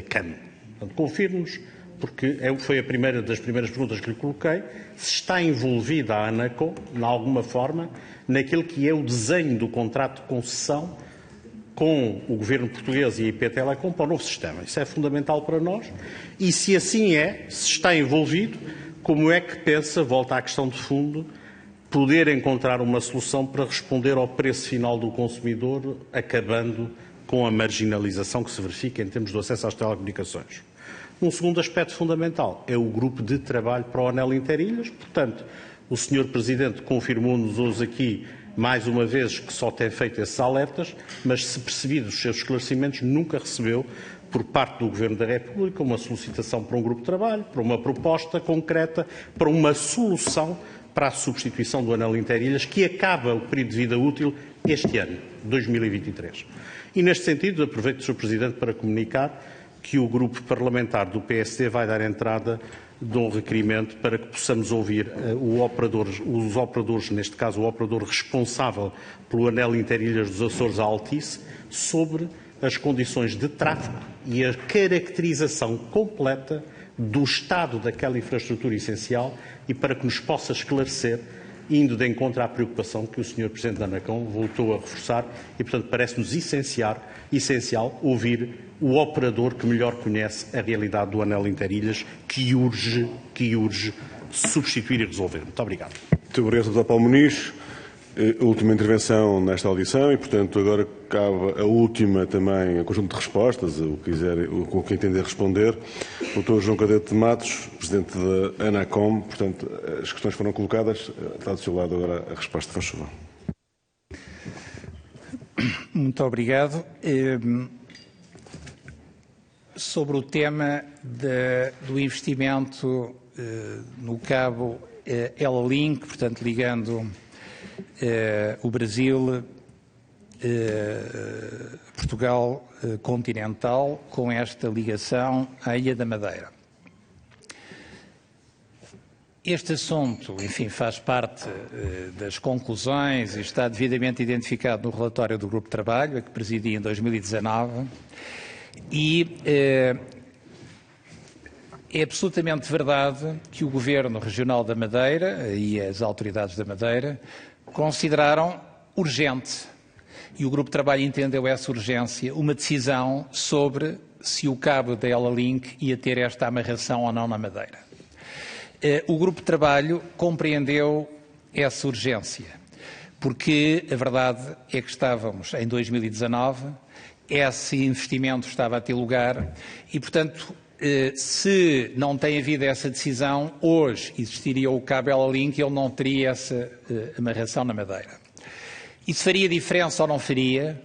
CAM. Portanto, confirme-nos, porque foi a primeira das primeiras perguntas que lhe coloquei, se está envolvida a ANACOM, de alguma forma, naquele que é o desenho do contrato de concessão com o Governo português e a IP Telecom para o novo sistema. Isso é fundamental para nós. E se assim é, se está envolvido, como é que pensa, volta à questão de fundo, poder encontrar uma solução para responder ao preço final do consumidor, acabando com a marginalização que se verifica em termos do acesso às telecomunicações? Um segundo aspecto fundamental é o grupo de trabalho para o Anel Interilhas. Portanto, o Sr. Presidente confirmou-nos hoje aqui, mais uma vez, que só tem feito esses alertas, mas, se percebidos os seus esclarecimentos, nunca recebeu, por parte do Governo da República, uma solicitação para um grupo de trabalho, para uma proposta concreta, para uma solução para a substituição do Anel Interilhas, que acaba o período de vida útil este ano, 2023. E, neste sentido, aproveito, Sr. Presidente, para comunicar que o grupo parlamentar do PSD vai dar entrada de um requerimento para que possamos ouvir os operadores, neste caso o operador responsável pelo Anel Interilhas dos Açores, a Altice, sobre as condições de tráfego e a caracterização completa do estado daquela infraestrutura essencial e para que nos possa esclarecer, indo de encontro à preocupação que o Sr. Presidente da ANACOM voltou a reforçar e, portanto, parece-nos essencial ouvir o operador que melhor conhece a realidade do Anel Interilhas, que urge substituir e resolver. Muito obrigado. Muito obrigado, Dr. Paulo Muniz. Última intervenção nesta audição e, portanto, agora cabe a última também, a conjunto de respostas, o que entender responder. O Dr. João Cadete de Matos, Presidente da ANACOM. Portanto, as questões foram colocadas. Está do seu lado agora a resposta, faz favor. Muito obrigado. Sobre o tema do investimento no cabo Ela-Link, portanto, ligando o Brasil, Portugal continental, com esta ligação à Ilha da Madeira. Este assunto, enfim, faz parte das conclusões e está devidamente identificado no relatório do Grupo de Trabalho, a que presidi em 2019, e é absolutamente verdade que o Governo Regional da Madeira e as autoridades da Madeira consideraram urgente, e o Grupo de Trabalho entendeu essa urgência, uma decisão sobre se o cabo da Ela-Link ia ter esta amarração ou não na Madeira. O Grupo de Trabalho compreendeu essa urgência, porque a verdade é que estávamos em 2019, esse investimento estava a ter lugar e, portanto, se não tem havido essa decisão, hoje existiria o cabo Ela-Link e ele não teria essa amarração na Madeira. Isso faria diferença ou não faria?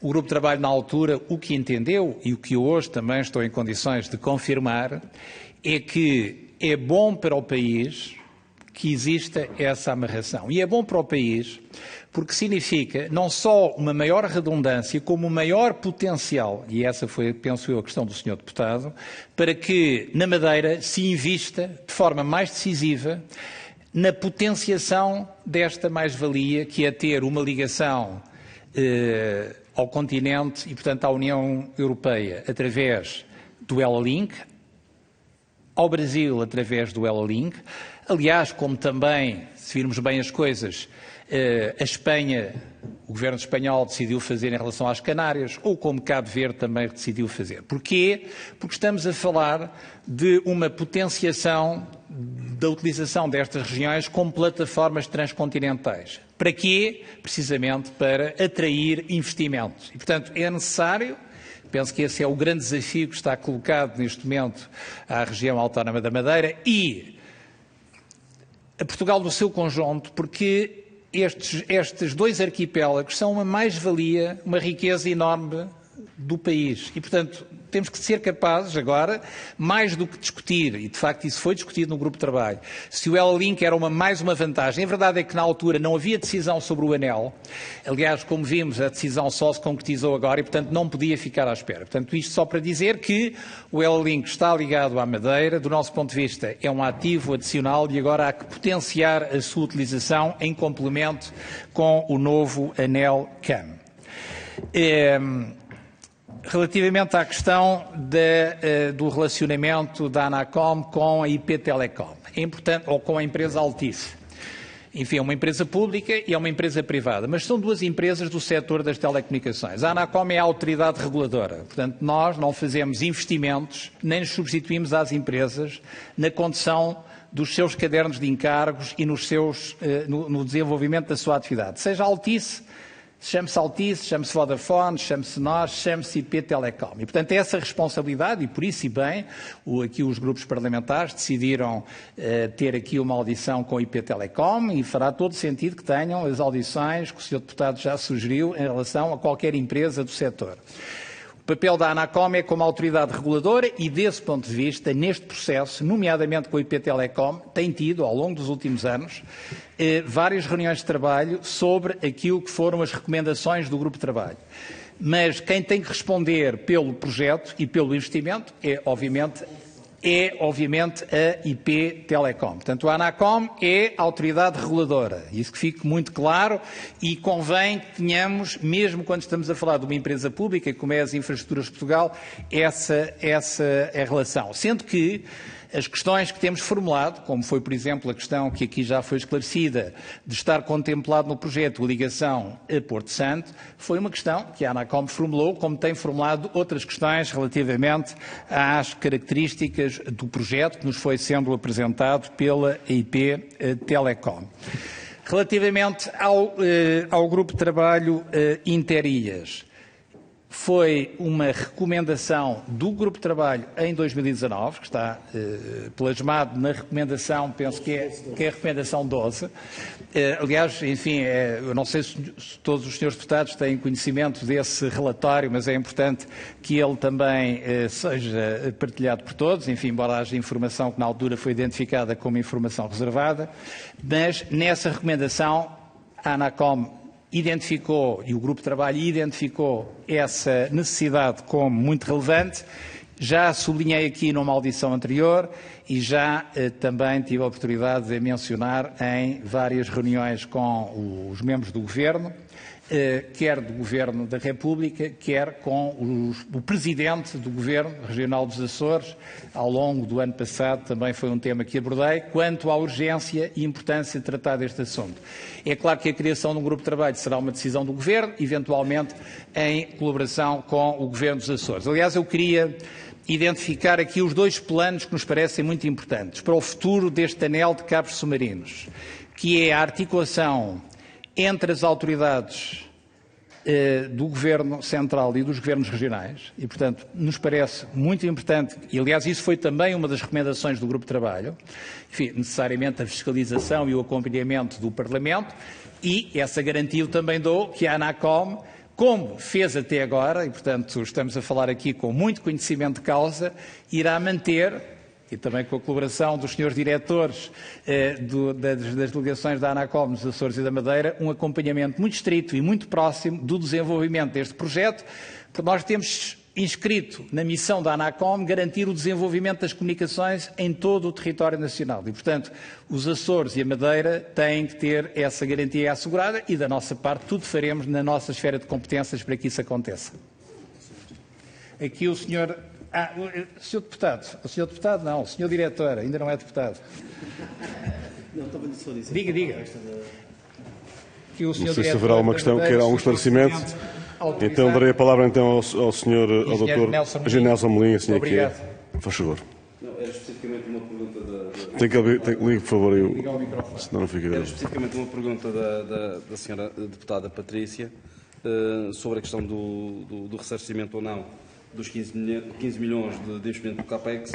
O Grupo de Trabalho, na altura, o que entendeu, e o que hoje também estou em condições de confirmar, é que é bom para o país que exista essa amarração. E é bom para o país porque significa não só uma maior redundância, como um maior potencial, e essa foi, penso eu, a questão do Sr. Deputado, para que na Madeira se invista de forma mais decisiva na potenciação desta mais-valia, que é ter uma ligação ao continente e, portanto, à União Europeia através do Ela-Link, ao Brasil através do Ela-Link. Aliás, como também, se virmos bem as coisas, a Espanha, o governo espanhol decidiu fazer em relação às Canárias, ou como Cabo Verde também decidiu fazer. Porquê? Porque estamos a falar de uma potenciação da utilização destas regiões como plataformas transcontinentais. Para quê? Precisamente para atrair investimentos. E, portanto, é necessário, penso que esse é o grande desafio que está colocado neste momento à região autónoma da Madeira e a Portugal no seu conjunto, porque estes dois arquipélagos são uma mais-valia, uma riqueza enorme do país. E, portanto, temos que ser capazes agora, mais do que discutir, e de facto isso foi discutido no grupo de trabalho, se o Ela-Link era mais uma vantagem. A verdade é que na altura não havia decisão sobre o anel. Aliás, como vimos, a decisão só se concretizou agora e, portanto, não podia ficar à espera. Portanto, isto só para dizer que o Ela-Link está ligado à Madeira, do nosso ponto de vista é um ativo adicional e agora há que potenciar a sua utilização em complemento com o novo anel CAM. Relativamente à questão do relacionamento da Anacom com a IP Telecom, é importante, ou com a empresa Altice. Enfim, é uma empresa pública e é uma empresa privada, mas são duas empresas do setor das telecomunicações. A Anacom é a autoridade reguladora, portanto, nós não fazemos investimentos, nem nos substituímos às empresas na condução dos seus cadernos de encargos e no desenvolvimento da sua atividade. Seja Altice, chame-se Altice, chame-se Vodafone, chame-se nós, chame-se IP Telecom. E, portanto, é essa responsabilidade, e por isso e bem, aqui os grupos parlamentares decidiram ter aqui uma audição com a IP Telecom e fará todo sentido que tenham as audições que o Sr. Deputado já sugeriu em relação a qualquer empresa do setor. O papel da Anacom é como autoridade reguladora e, desse ponto de vista, neste processo, nomeadamente com a IP Telecom, tem tido, ao longo dos últimos anos, várias reuniões de trabalho sobre aquilo que foram as recomendações do grupo de trabalho. Mas quem tem que responder pelo projeto e pelo investimento é, obviamente, a IP Telecom. Portanto, a Anacom é a autoridade reguladora. Isso que fique muito claro e convém que tenhamos, mesmo quando estamos a falar de uma empresa pública, como é as Infraestruturas de Portugal, essa é a relação. Sendo que as questões que temos formulado, como foi, por exemplo, a questão que aqui já foi esclarecida, de estar contemplado no projeto a ligação a Porto Santo, foi uma questão que a Anacom formulou, como tem formulado outras questões relativamente às características do projeto que nos foi sendo apresentado pela IP Telecom. Relativamente ao grupo de trabalho Interias, foi uma recomendação do Grupo de Trabalho em 2019, que está plasmado na recomendação, penso que é a recomendação 12. Aliás, enfim, eu não sei se todos os senhores deputados têm conhecimento desse relatório, mas é importante que ele também seja partilhado por todos, enfim, embora haja informação que na altura foi identificada como informação reservada, mas nessa recomendação a Anacom identificou, e o Grupo de Trabalho identificou essa necessidade como muito relevante. Já sublinhei aqui numa audição anterior e já também tive a oportunidade de mencionar em várias reuniões com os membros do Governo, quer do Governo da República, quer com o Presidente do Governo Regional dos Açores. Ao longo do ano passado também foi um tema que abordei, quanto à urgência e importância de tratar deste assunto. É claro que a criação de um grupo de trabalho será uma decisão do Governo, eventualmente em colaboração com o Governo dos Açores. Aliás, eu queria identificar aqui os dois planos que nos parecem muito importantes para o futuro deste anel de cabos submarinos, que é a articulação entre as autoridades do Governo Central e dos Governos Regionais e, portanto, nos parece muito importante, e aliás isso foi também uma das recomendações do Grupo de Trabalho, enfim, necessariamente a fiscalização e o acompanhamento do Parlamento, e essa garantia eu também dou que a Anacom, como fez até agora, e portanto estamos a falar aqui com muito conhecimento de causa, irá manter, e também com a colaboração dos senhores diretores das delegações da Anacom dos Açores e da Madeira, um acompanhamento muito estrito e muito próximo do desenvolvimento deste projeto, que nós temos inscrito na missão da Anacom garantir o desenvolvimento das comunicações em todo o território nacional. E, portanto, os Açores e a Madeira têm que ter essa garantia assegurada e, da nossa parte, tudo faremos na nossa esfera de competências para que isso aconteça. Aqui o senhor... o senhor deputado não, o senhor diretor, ainda não é deputado. Não, estava só a dizer. Diga. Que o senhor não sei se haverá alguma questão que queira algum esclarecimento. Então darei a palavra então ao senhor, ao doutor Engenheiro Nelson Molinho, assim aqui. Faz favor. Não, era especificamente uma pergunta Tem que ligar, por favor, senão não fica... Era especificamente uma pergunta da senhora deputada Patrícia sobre a questão do ressarcimento ou não dos 15 milhões de investimento do CAPEX.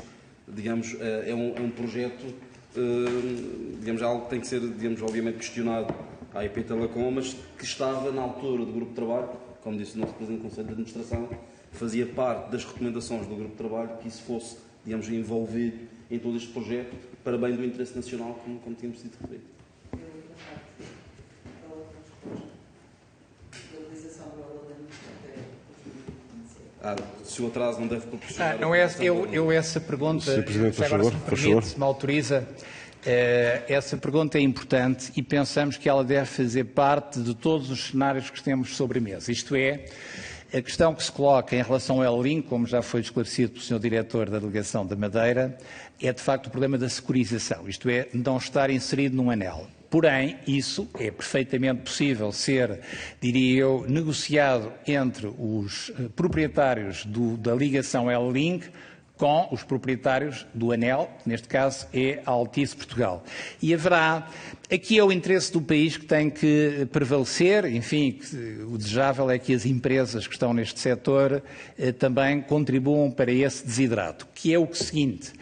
Digamos, é um projeto, digamos, algo que tem que ser, digamos, obviamente questionado à IP Telecom, mas que estava na altura do grupo de trabalho, como disse o nosso Presidente do Conselho de Administração, fazia parte das recomendações do grupo de trabalho que isso fosse, digamos, envolvido em todo este projeto para bem do interesse nacional, como tínhamos sido referido. Se o atraso não deve proporcionar... Eu essa pergunta, Sr. Presidente, por favor, se me autoriza, essa pergunta é importante e pensamos que ela deve fazer parte de todos os cenários que temos sobre a mesa. Isto é, A questão que se coloca em relação ao L-Link, como já foi esclarecido pelo Sr. Diretor da Delegação da Madeira, é de facto o problema da securização, isto é, não estar inserido num anel. Porém, isso é perfeitamente possível ser, diria eu, negociado entre os proprietários da ligação L-Link com os proprietários do anel, que neste caso é a Altice Portugal. E haverá, aqui é o interesse do país que tem que prevalecer, enfim, o desejável é que as empresas que estão neste setor também contribuam para esse desidrato, que é o seguinte: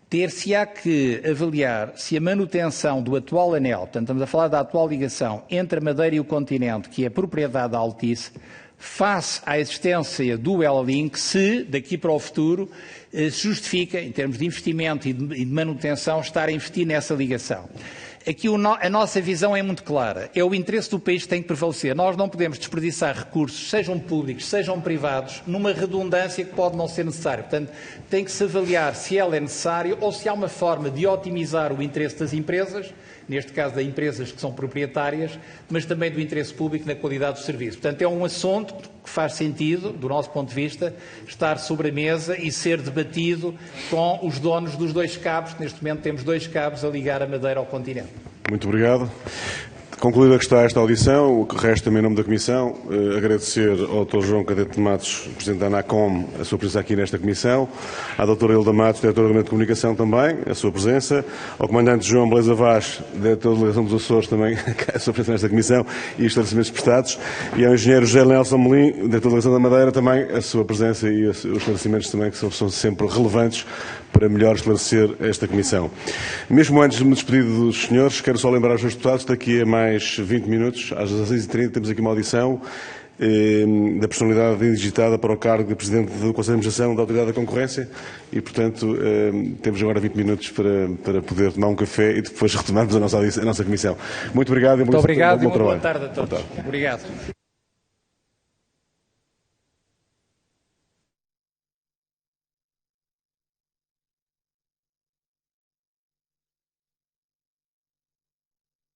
ter-se-á que avaliar se a manutenção do atual anel, portanto estamos a falar da atual ligação entre a Madeira e o continente, que é propriedade da Altice, face à existência do L-Link, se daqui para o futuro se justifica, em termos de investimento e de manutenção, estar a investir nessa ligação. Aqui a nossa visão é muito clara, é o interesse do país que tem que prevalecer. Nós não podemos desperdiçar recursos, sejam públicos, sejam privados, numa redundância que pode não ser necessária. Portanto, tem que se avaliar se ela é necessária ou se há uma forma de otimizar o interesse das empresas, neste caso das empresas que são proprietárias, mas também do interesse público na qualidade do serviço. Portanto, é um assunto que faz sentido, do nosso ponto de vista, estar sobre a mesa e ser debatido com os donos dos dois cabos. Neste momento temos 2 cabos a ligar a Madeira ao continente. Muito obrigado. Concluída que está esta audição, o que resta em nome da Comissão, agradecer ao Dr. João Cadete Matos, Presidente da ANACOM, a sua presença aqui nesta Comissão, à Dra. Hilda Matos, Diretora do Gabinete de Comunicação também, a sua presença, ao Comandante João Beleza Vaz, Diretor da Delegação dos Açores também, a sua presença nesta Comissão e os esclarecimentos prestados, e ao Engenheiro José Nelson Melim, Diretor da Delegação da Madeira também, a sua presença e os esclarecimentos também, que são sempre relevantes para melhor esclarecer esta Comissão. Mesmo antes de me despedir dos senhores, quero só lembrar aos senhores deputados que daqui a mais 20 minutos, às 16h30, temos aqui uma audição da personalidade indigitada para o cargo de Presidente do Conselho de Administração da Autoridade da Concorrência e, portanto, temos agora 20 minutos para poder tomar um café e depois retomarmos a nossa Comissão. Muito obrigado e muito obrigado e uma bom boa trabalho. tarde a todos. Obrigado.